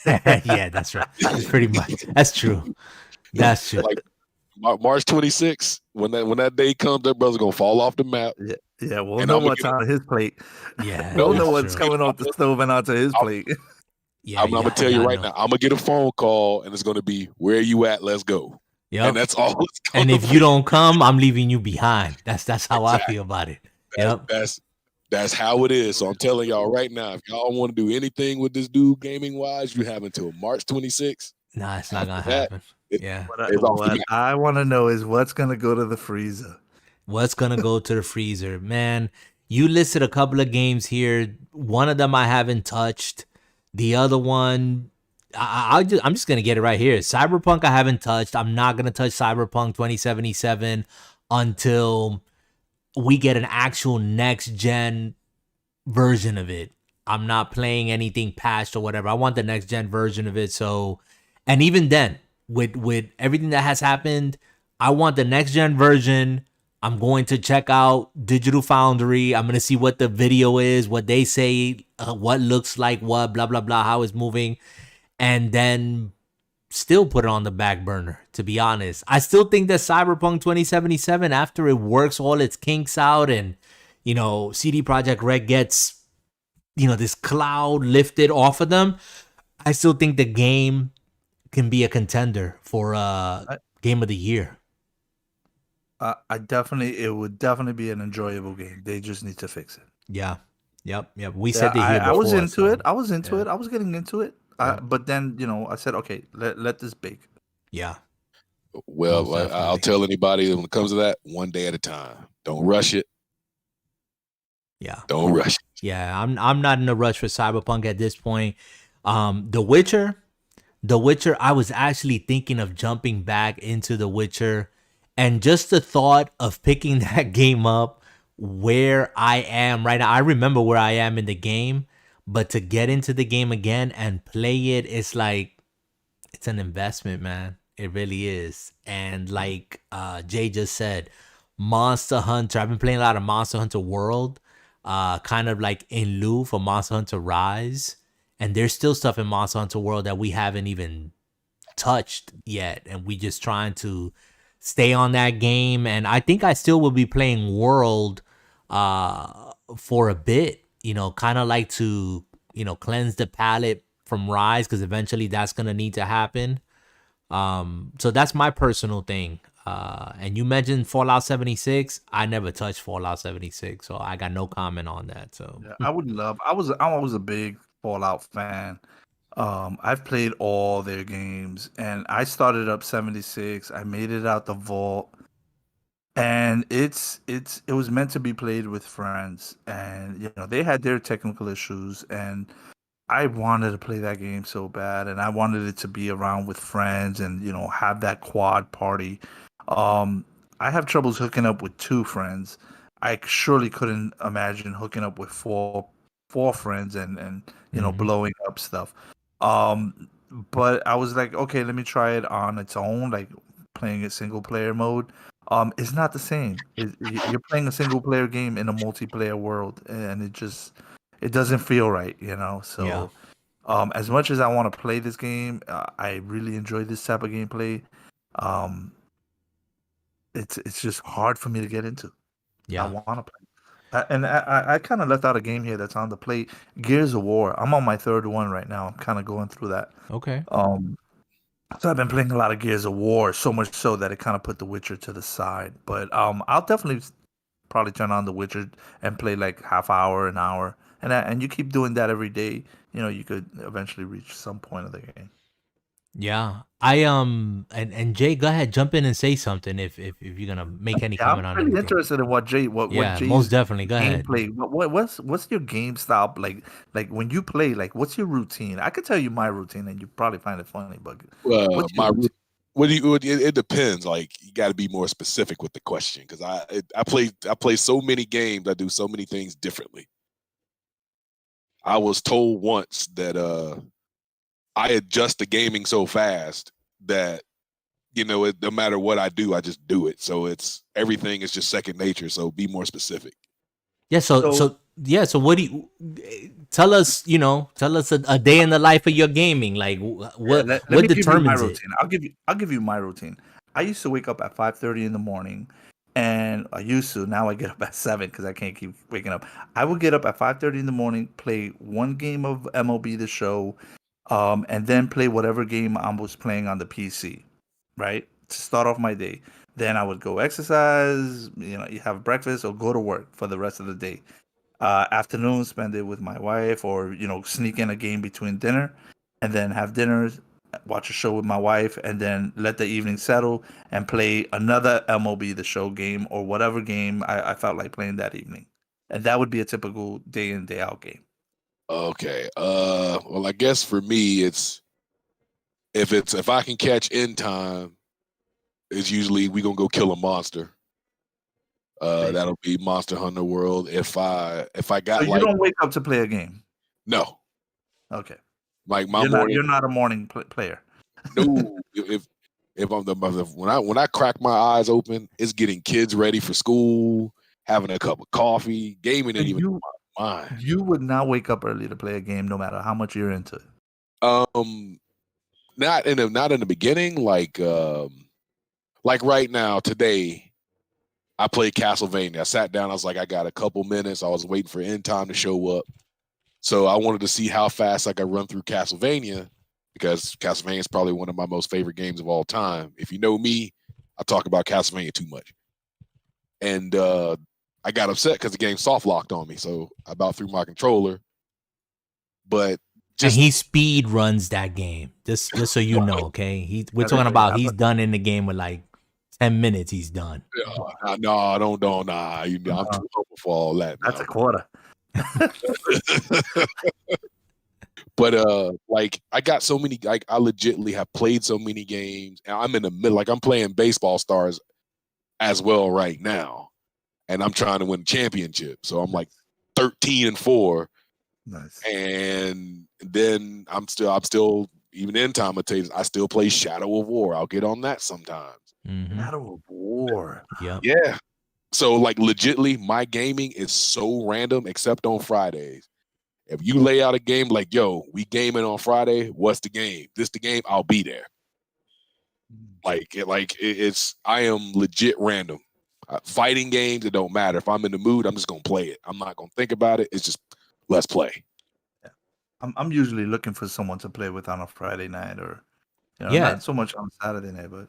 Yeah, that's right. That's pretty much. That's true. That's true. Like March 26th, when that day comes, that brother's gonna fall off the map. Yeah. We'll And know I'm gonna what's on his plate. Yeah, We'll know that's what's true. coming off the stove and onto his plate. Yeah, I'm gonna tell you right now. I'm gonna get a phone call, and it's gonna be, "Where are you at? Let's go." Yep. And that's all. It's And gonna if be. you don't come, I'm leaving you behind. That's how I feel about it. Yep. That's how it is. So I'm telling y'all right now, if y'all want to do anything with this dude gaming wise, you have until March 26th. Nah, it's not gonna After that, happen. it- Yeah. It's off the What map. I want to know is what's gonna go to the freezer. What's gonna go to the freezer, man? You listed a couple of games here. One of them I haven't touched. The other one, I'm just gonna get it right here. Cyberpunk I haven't touched. I'm not gonna touch Cyberpunk 2077 until we get an actual next gen version of it. I'm not playing anything patched or whatever. I want the next gen version of it. So, and even then, with everything that has happened, I want the next gen version. I'm going to check out Digital Foundry. I'm going to see what the video is, what they say, what looks like what, blah, blah, blah, how it's moving. And then still put it on the back burner, to be honest. I still think that Cyberpunk 2077, after it works all its kinks out and, CD Projekt Red gets, this cloud lifted off of them, I still think the game can be a contender for game of the year. It would definitely be an enjoyable game. They just need to fix it. Yeah. Yep. We said that here before. I was into so, it. I was into yeah. it. I was getting into it. Yeah. But then, I said, okay, let this bake. Yeah. Well, Most definitely. I'll tell anybody when it comes to that, one day at a time. Don't rush it. Yeah. Don't rush it. Yeah, I'm not in a rush for Cyberpunk at this point. The Witcher, I was actually thinking of jumping back into The Witcher, and just the thought of picking that game up where I am right now. I remember where I am in the game, but to get into the game again and play it, it's like it's an investment, man. It really is. And like Jay just said, Monster Hunter. I've been playing a lot of Monster Hunter World. Kind of like in lieu for Monster Hunter Rise, and there's still stuff in Monster Hunter World that we haven't even touched yet, and we just trying to stay on that game, and I think I still will be playing World for a bit. Kind of like to cleanse the palate from Rise, because eventually that's gonna need to happen. So that's my personal thing. And you mentioned Fallout 76. I never touched Fallout 76, so I got no comment on that. So Yeah, I'm always a big Fallout fan. I've played all their games, and I started up 76. I made it out the vault, and it was meant to be played with friends, and they had their technical issues, and I wanted to play that game so bad, and I wanted it to be around with friends and have that quad party. Um, I have troubles hooking up with two friends. I surely couldn't imagine hooking up with four friends and Mhm. blowing up stuff. But I was like, okay, let me try it on its own, like playing it single player mode. It's not the same. You're playing a single player game in a multiplayer world, and it doesn't feel right, Yeah. So, as much as I want to play this game, I really enjoy this type of gameplay. Um, it's just hard for me to get into. I Yeah. want to play. And I kind of left out a game here that's on the plate. Gears of War. I'm on my third one right now. I'm kind of going through that. Okay. Um, so I've been playing a lot of Gears of War, so much so that it kind of put The Witcher to the side. But I'll definitely probably turn on The Witcher and play like half hour, an hour, and you keep doing that every day. You could eventually reach some point of the game. Yeah. I and Jay, go ahead, jump in and say something if you're gonna make any Yeah, I'm comment on really anything. interested in what Yeah, most Jay's definitely. Go ahead. gameplay. What's your game style like? Like when you play, like what's your routine? I could tell you my routine, and you probably find it funny. But what's your My routine? what do you? It depends. Like you got to be more specific with the question because I play so many games. I do so many things differently. I was told once that I adjust the gaming so fast that no matter what I do, I just do it. So it's everything is just second nature. So be more specific. Yeah. So So so yeah. So what do you tell us? Tell us a day in the life of your gaming. Like yeah, what let what me give you my determines it? routine. I'll give you my routine. I used to wake up at 5:30 in the morning, and I used to. Now I get up at 7 because I can't keep waking up. I will get up at 5:30 in the morning, play one game of MLB The Show, and then play whatever game I was playing on the PC, right? To start off my day. Then I would go exercise, you have breakfast or go to work for the rest of the day. Afternoon, spend it with my wife, or sneak in a game between dinner, and then have dinner, watch a show with my wife, and then let the evening settle and play another MLB The Show game or whatever game I felt like playing that evening. And that would be a typical day in, day out game. Okay. Well, I guess for me, if I can catch in time, it's usually we gonna go kill a monster. Basic. That'll be Monster Hunter World. If I So got you like don't wake up to play a game. no, Okay. like my You're not morning. you're not a morning player. No, if I'm the when I crack my eyes open, it's getting kids ready for school, having a cup of coffee, gaming So ain't even you on my mind. you would not wake up early to play a game no matter how much you're into it. Um, not in the beginning, like right now today. I played Castlevania. I sat down. I was like, I got a couple minutes. I was waiting for end time to show up. So I wanted to see how fast I could run through Castlevania because Castlevania is probably one of my most favorite games of all time. If you know me, I talk about Castlevania too much. And I got upset because the game soft locked on me. So I about threw my controller. But And just he speed runs that game. Just so you know, okay. We're talking Hey, about he's done in the game with like 10 minutes. He's done. no, don't nah. I'm too humble for all that that's now. a quarter. But like I got so many, like I legitly have played so many games, and I'm in the middle. Like I'm playing baseball stars as well right now, and I'm trying to win championship. So I'm like 13-4, Nice. and then I'm still even in time I still play Shadow of War. I'll get on that sometimes. Mm-hmm. Shadow of War. Yep. Yeah. So like legitly, my gaming is so random, except on Fridays. If you lay out a game like, yo, we gaming on Friday, what's the game? This the game, I'll be there. It's I am legit random. Fighting games, it don't matter. If I'm in the mood, I'm just gonna play it. I'm not gonna think about it. It's just let's play. I'm usually looking for someone to play with on a Friday night, or Yeah. not so much on Saturday night, but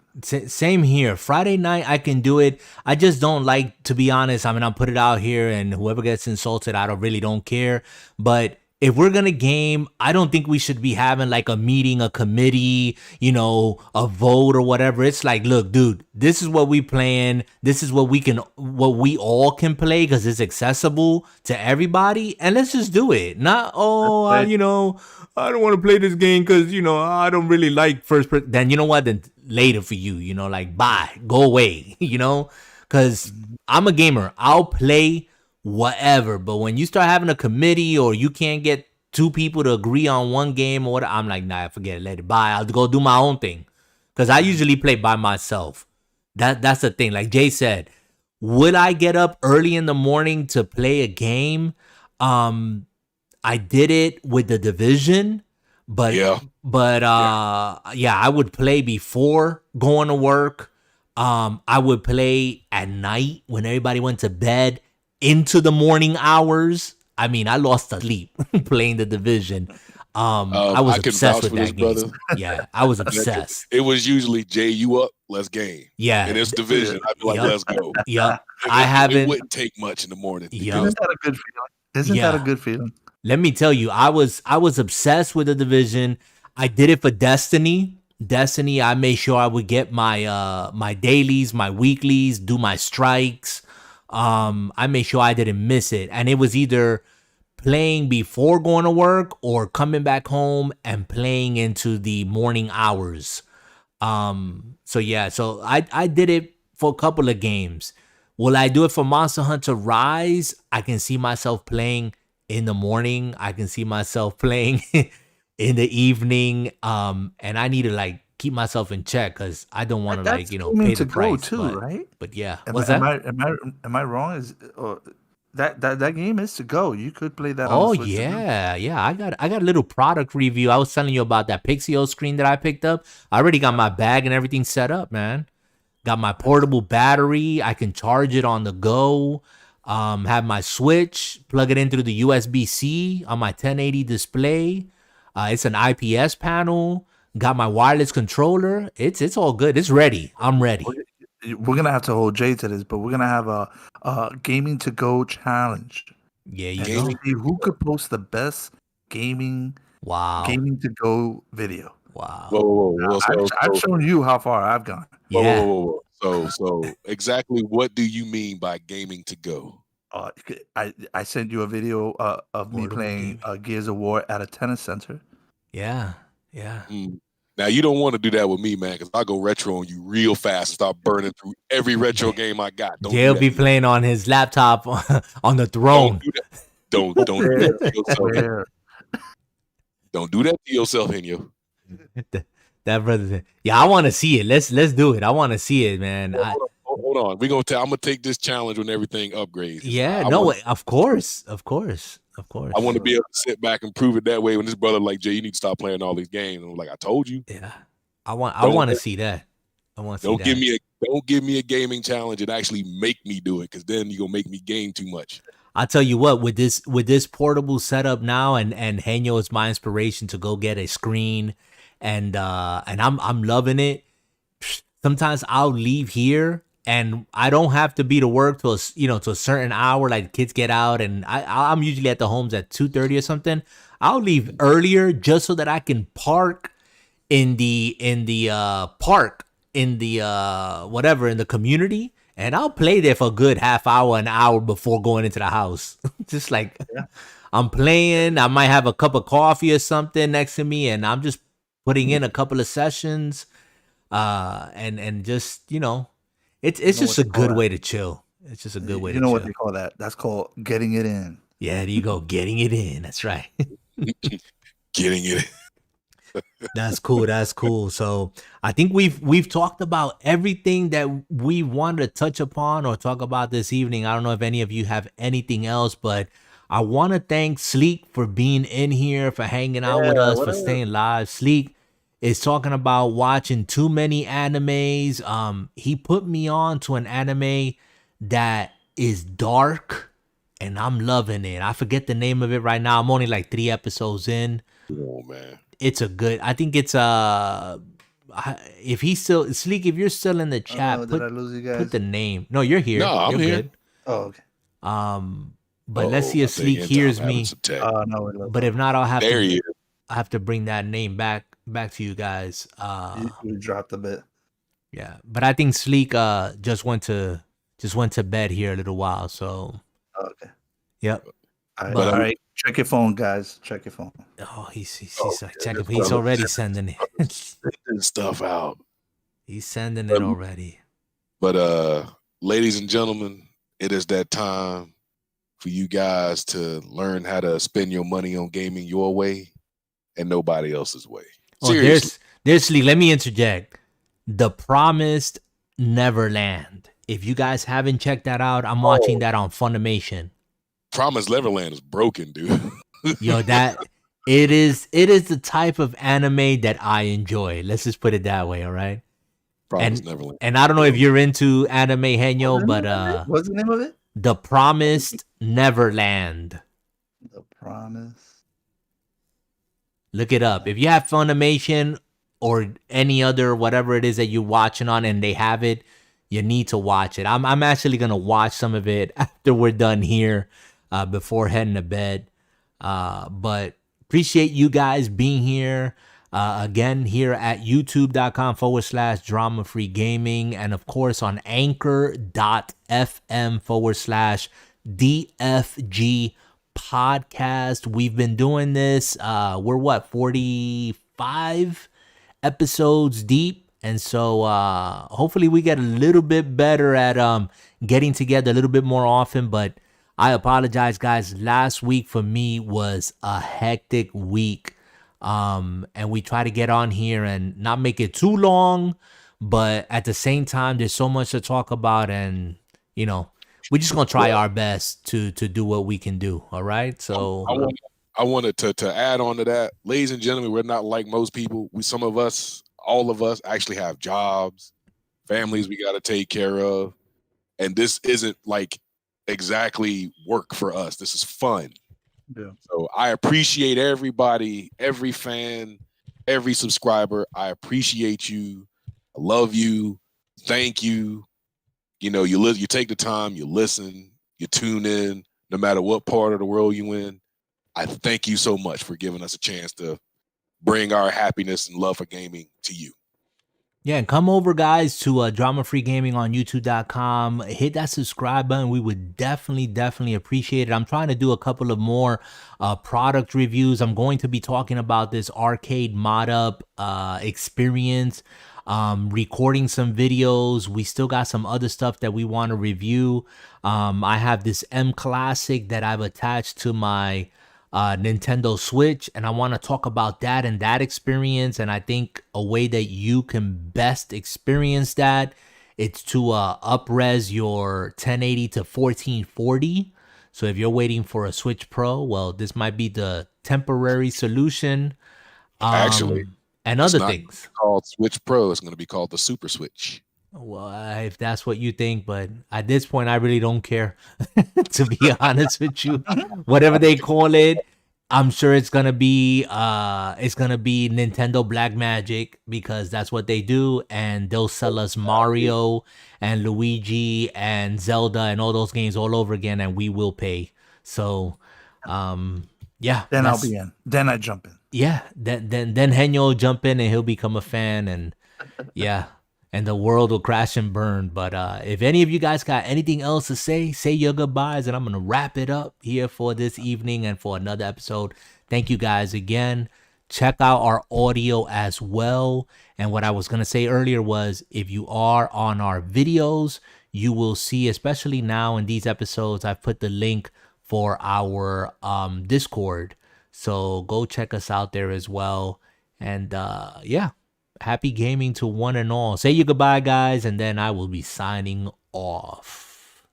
Same here. Friday night, I can do it. I just don't like, to be honest. I mean, I'll put it out here, and whoever gets insulted, I really don't care. But if we're gonna game, I don't think we should be having like a meeting, a committee, a vote or whatever. It's like, look, dude, this is what we playing. This is what we all can play because it's accessible to everybody, and let's just do it. Not I don't want to play this game because I don't really like first person. Then you know what? Then later for you, like bye, go away, because I'm a gamer. I'll play whatever. But when you start having a committee or you can't get two people to agree on one game or whatever, I'm like, nah, forget it, let it bye. I'll go do my own thing. Because I usually play by myself. That's the thing. Like Jay said, would I get up early in the morning to play a game? I did it with the Division, but I would play before going to work. I would play at night when everybody went to bed into the morning hours. I mean, I lost sleep playing the Division. I was obsessed with that game. Yeah, I was obsessed. It was usually Jay, you up? Let's game. Yeah, and it's Division. I'd be like, let's go. Yeah, it wouldn't take much in the morning. Isn't that a good feeling? Isn't that a good feeling? Let me tell you, I was obsessed with the Division. I did it for Destiny. I made sure I would get my my dailies, my weeklies, do my strikes. I made sure I didn't miss it. And it was either playing before going to work or coming back home and playing into the morning hours. So I did it for a couple of games. Will I do it for Monster Hunter Rise? I can see myself playing in the morning. I can see myself playing in the evening. And I need to keep myself in check because I don't want to pay the price too, right? But yeah, am I wrong? Is that game is to go? You could play that. Oh on the Switch yeah. I got a little product review. I was telling you about that Pixio screen that I picked up. I already got my bag and everything set up, man. Got my portable battery. I can charge it on the go. Have my Switch, plug it in through the USB-C on my 1080 display. It's an IPS panel. Got my wireless controller. It's all good. It's ready. I'm ready. We're gonna have to hold Jay to this, but we're gonna have a gaming to go challenge. Yeah, see who could post the best gaming to go video. Wow. Whoa. I've shown you how far I've gone. Yeah. Whoa. So exactly what do you mean by gaming to go? I sent you a video of me playing Gears of War at a tennis center. Yeah. Now you don't want to do that with me, man, because I'll go retro on you real fast and start burning through every retro game I got. Jay'll be playing on his laptop on the throne. Don't do that to yourself. Don't do that to yourself, Henyo. That brother said, yeah, I want to see it. Let's do it. I want to see it, man. Hold on. I'm gonna take this challenge when everything upgrades. Yeah, of course. I want to be able to sit back and prove it that way when this brother like, Jay, you need to stop playing all these games. I'm like, I told you. Yeah. I want to see that. Don't give me a gaming challenge and actually make me do it, because then you're gonna make me game too much. I'll tell you what, with this portable setup now, and Henyo is my inspiration to go get a screen, and I'm loving it. Sometimes I'll leave here and I don't have to be to work to a certain hour, like the kids get out, and I'm usually at the homes at 2:30 or something. I'll leave earlier just so that I can park in the park in the whatever in the community, and I'll play there for a good half hour, an hour before going into the house. Just like I'm playing, I might have a cup of coffee or something next to me, and I'm just putting in a couple of sessions, and just it's just a good way to chill. It's just a good way to chill. You know what they call that? That's called getting it in. Yeah, there you go, getting it in. That's right. Getting it in. That's cool. So I think we've talked about everything that we wanted to touch upon or talk about this evening. I don't know if any of you have anything else, but I want to thank Sleek for being in here, for hanging out with us, for staying live. Sleek, is talking about watching too many animes. He put me on to an anime that is dark, and I'm loving it. I forget the name of it right now. I'm only like 3 episodes in. Oh man, It's a good. I think it's if he's still Sleek, if you're still in the chat, did I lose you guys? put the name. No, you're here. No, I'm you're here. Good. Oh, okay. But let's see if Sleek hears me. No, but if not, I'll have there to. I have to bring that name back to you guys. You dropped a bit. Yeah, but I think Sleek just went to bed here a little while. So. Okay. Yep. All right. Check your phone, guys. Check your phone. Oh, he's checking. He's already sending it. stuff out. He's sending it already. But ladies and gentlemen, it is that time for you guys to learn how to spend your money on gaming your way and nobody else's way. Seriously. There's Sleek. Let me interject. The Promised Neverland. If you guys haven't checked that out, I'm watching that on Funimation. Promised Neverland is broken, dude. Yo, it is the type of anime that I enjoy. Let's just put it that way, all right? Promised Neverland. And I don't know if you're into anime, Henyo, but what's the name of it? The Promised Neverland. The Promise. Look it up. If you have Funimation or any other whatever it is that you're watching on and they have it, you need to watch it. I'm actually gonna watch some of it after we're done here, before heading to bed. But appreciate you guys being here. Again, here at youtube.com/drama free gaming. And of course on anchor.fm/DFG podcast. We've been doing this. We're 45 episodes deep. And so hopefully we get a little bit better at getting together a little bit more often. But I apologize, guys. Last week for me was a hectic week. And we try to get on here and not make it too long. But at the same time, there's so much to talk about. And, you know, we're just going to try our best to do what we can do. All right. So I wanted to add on to that. Ladies and gentlemen, we're not like most people. All of us actually have jobs, families we got to take care of. And this isn't like exactly work for us. This is fun. Yeah. So I appreciate everybody, every fan, every subscriber. I appreciate you. I love you. Thank you. You know, you take the time, you listen, you tune in, no matter what part of the world you in. I thank you so much for giving us a chance to bring our happiness and love for gaming to you. Yeah, and come over, guys, to Drama Free Gaming on YouTube.com. Hit that subscribe button. We would definitely appreciate it. I'm trying to do a couple of more product reviews. I'm going to be talking about this arcade mod up experience, recording some videos. We still got some other stuff that we want to review. I have this M Classic that I've attached to my Nintendo Switch, and I want to talk about that and that experience. And I think a way that you can best experience that, it's to up-res your 1080 to 1440. So if you're waiting for a Switch Pro, well, this might be the temporary solution. Actually, and other things called Switch Pro. It's going to be called the Super Switch. Well, if that's what you think, but at this point, I really don't care. To be honest with you, whatever they call it, I'm sure it's gonna be Nintendo Black Magic, because that's what they do, and they'll sell us Mario and Luigi and Zelda and all those games all over again, and we will pay. So, yeah. Then I'll be in. Then I jump in. Yeah. Then Henyo will jump in and he'll become a fan, and yeah. And the world will crash and burn. But if any of you guys got anything else to say your goodbyes, and I'm going to wrap it up here for this evening and for another episode. Thank you guys again. Check out our audio as well. And what I was going to say earlier was, if you are on our videos, you will see, especially now in these episodes, I've put the link for our Discord. So go check us out there as well. And yeah. Happy gaming to one and all. Say your goodbye, guys, and then I will be signing off.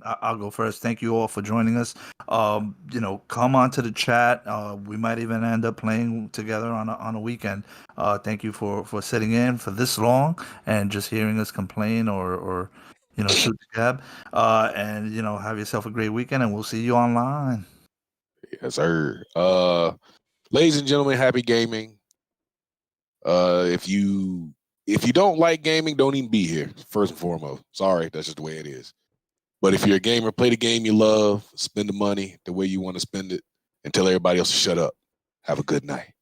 I'll go first. Thank you all for joining us. Come on to the chat. We might even end up playing together on a weekend. Thank you for sitting in for this long and just hearing us complain or shoot the cab. And have yourself a great weekend, and we'll see you online. Yes, sir. Ladies and gentlemen, happy gaming. If you don't like gaming, don't even be here. First and foremost, sorry, that's just the way it is. But if you're a gamer, play the game you love, spend the money the way you want to spend it, and tell everybody else to shut up. Have a good night.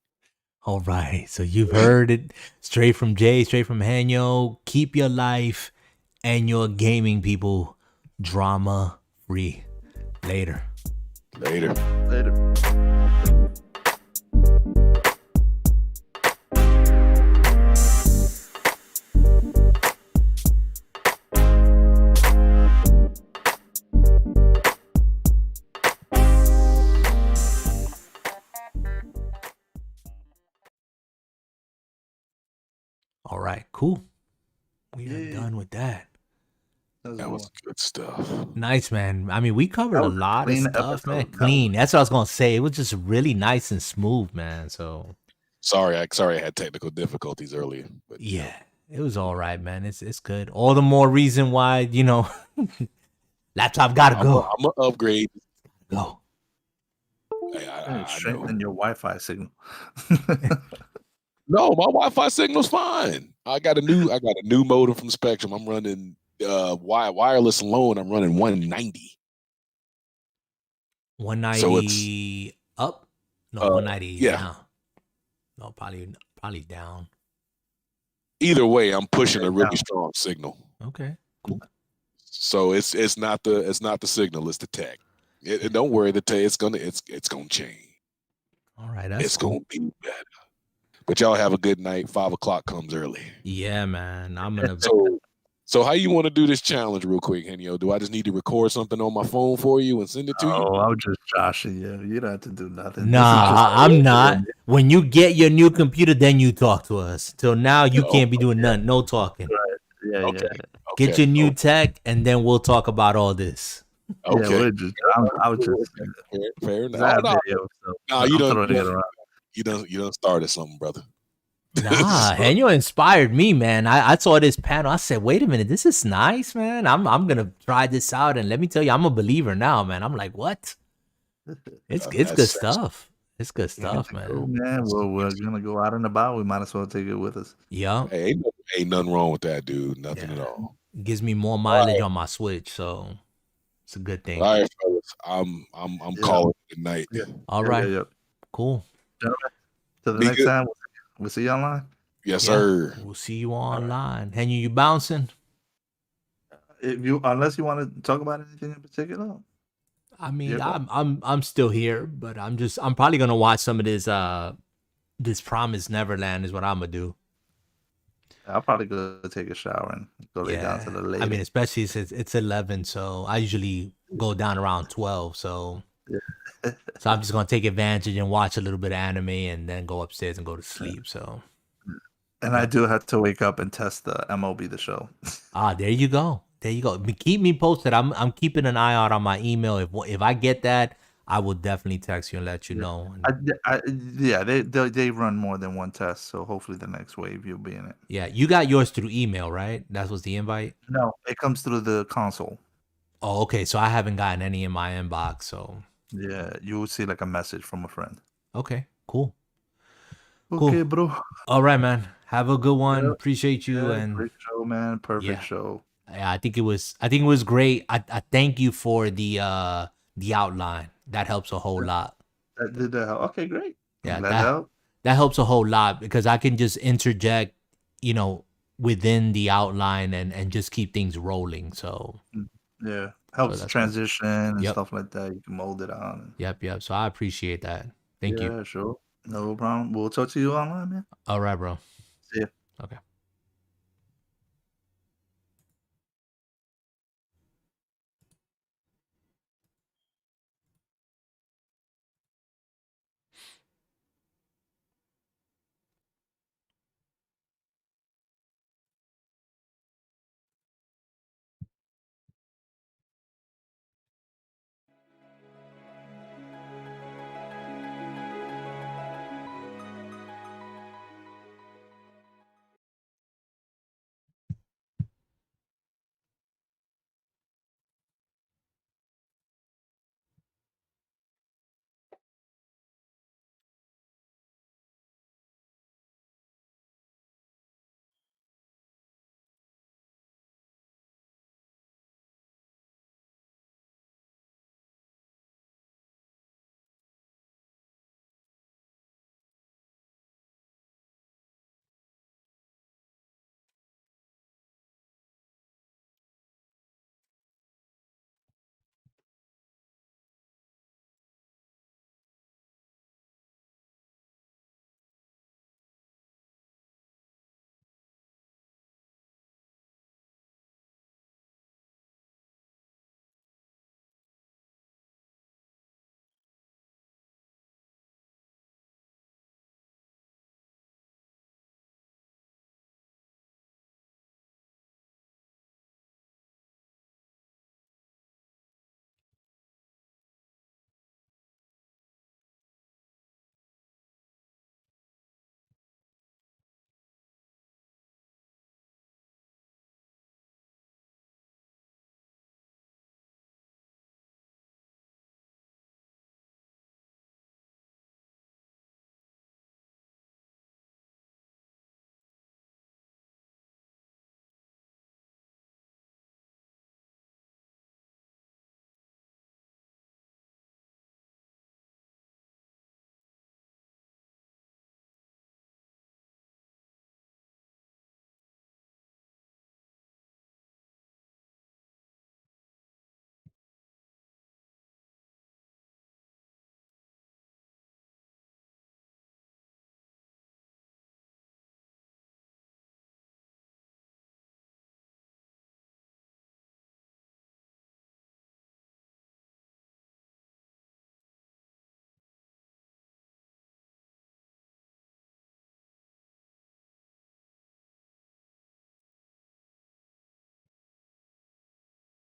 All right. So you've heard it straight from Jay, straight from Henyo. Keep your life and your gaming people drama free. Later. Later. All right, cool. We are done with that. That was good stuff. Nice, man. I mean, we covered a lot of stuff, man. Clean. That's what I was gonna say. It was just really nice and smooth, man. So sorry, I had technical difficulties earlier. But yeah, it was all right, man. It's good. All the more reason why, laptop gotta go. I'm gonna upgrade. Go. Hey, strengthen your Wi-Fi signal. No, my Wi-Fi signal's fine. I got a new modem from Spectrum. I'm running wireless alone. I'm running 190. 190 so it's up? No, 190 yeah. down. No, probably down. Either way, I'm pushing a really strong signal. Okay, cool. So it's not the signal, it's the tech. Don't worry, the tech it's gonna change. All right, that's cool. Gonna be better. But y'all have a good night. 5 o'clock comes early. Yeah, man. I'm gonna. So how you want to do this challenge, real quick, Henyo? Do I just need to record something on my phone for you and send it to you? Oh, I was just joshing you. You don't have to do nothing. Nah, I'm not. When you get your new computer, then you talk to us. Till now, you can't be doing nothing. No talking. Right. Yeah, okay. Get your new tech, and then we'll talk about all this. Okay. Yeah, I was just fair enough. No, you done started something, brother. Nah, Henyo inspired me, man. I saw this panel. I said, wait a minute, this is nice, man. I'm gonna try this out, and let me tell you, I'm a believer now, man. I'm like, what? It's good stuff. It's good stuff, man. Cool, man. Well, we're gonna go out and about. We might as well take it with us. Yeah. Hey, ain't nothing wrong with that, dude. Nothing at all. It gives me more mileage on my Switch, so it's a good thing. All right, fellas. I'm calling it a night. Yeah. All right. Cool. Gentlemen, till the next time. We'll see you online. Yes, sir. We'll see you online. Henry, you bouncing? Unless you want to talk about anything in particular. I mean, I'm still here, but I'm probably gonna watch some of this Promised Neverland is what I'm gonna do. I'll probably go take a shower and go lay down to the lady. I mean, especially since it's 11, so I usually go down around 12. So so I'm just gonna take advantage and watch a little bit of anime and then go upstairs and go to sleep. So, and I do have to wake up and test the MLB the show. There you go. Keep me posted. I'm keeping an eye out on my email. If I get that, I will definitely text you and let you know. They run more than one test, so hopefully the next wave you'll be in it. Yeah, you got yours through email, right? That was the invite. No, it comes through the console. Oh, okay. So I haven't gotten any in my inbox. So yeah, you will see like a message from a friend. Okay, cool. Okay, bro. All right, man. Have a good one. Appreciate you and great show, man. Perfect show. Yeah, I think it was great. I thank you for the outline. That helps a whole lot. That did that help? Okay, great. Yeah, that helps a whole lot because I can just interject, within the outline and just keep things rolling. So yeah, helps transition and stuff like that. You can mold it on. Yep. So I appreciate that. Thank you. Yeah, sure. No problem. We'll talk to you online, man. All right, bro. See ya. Okay.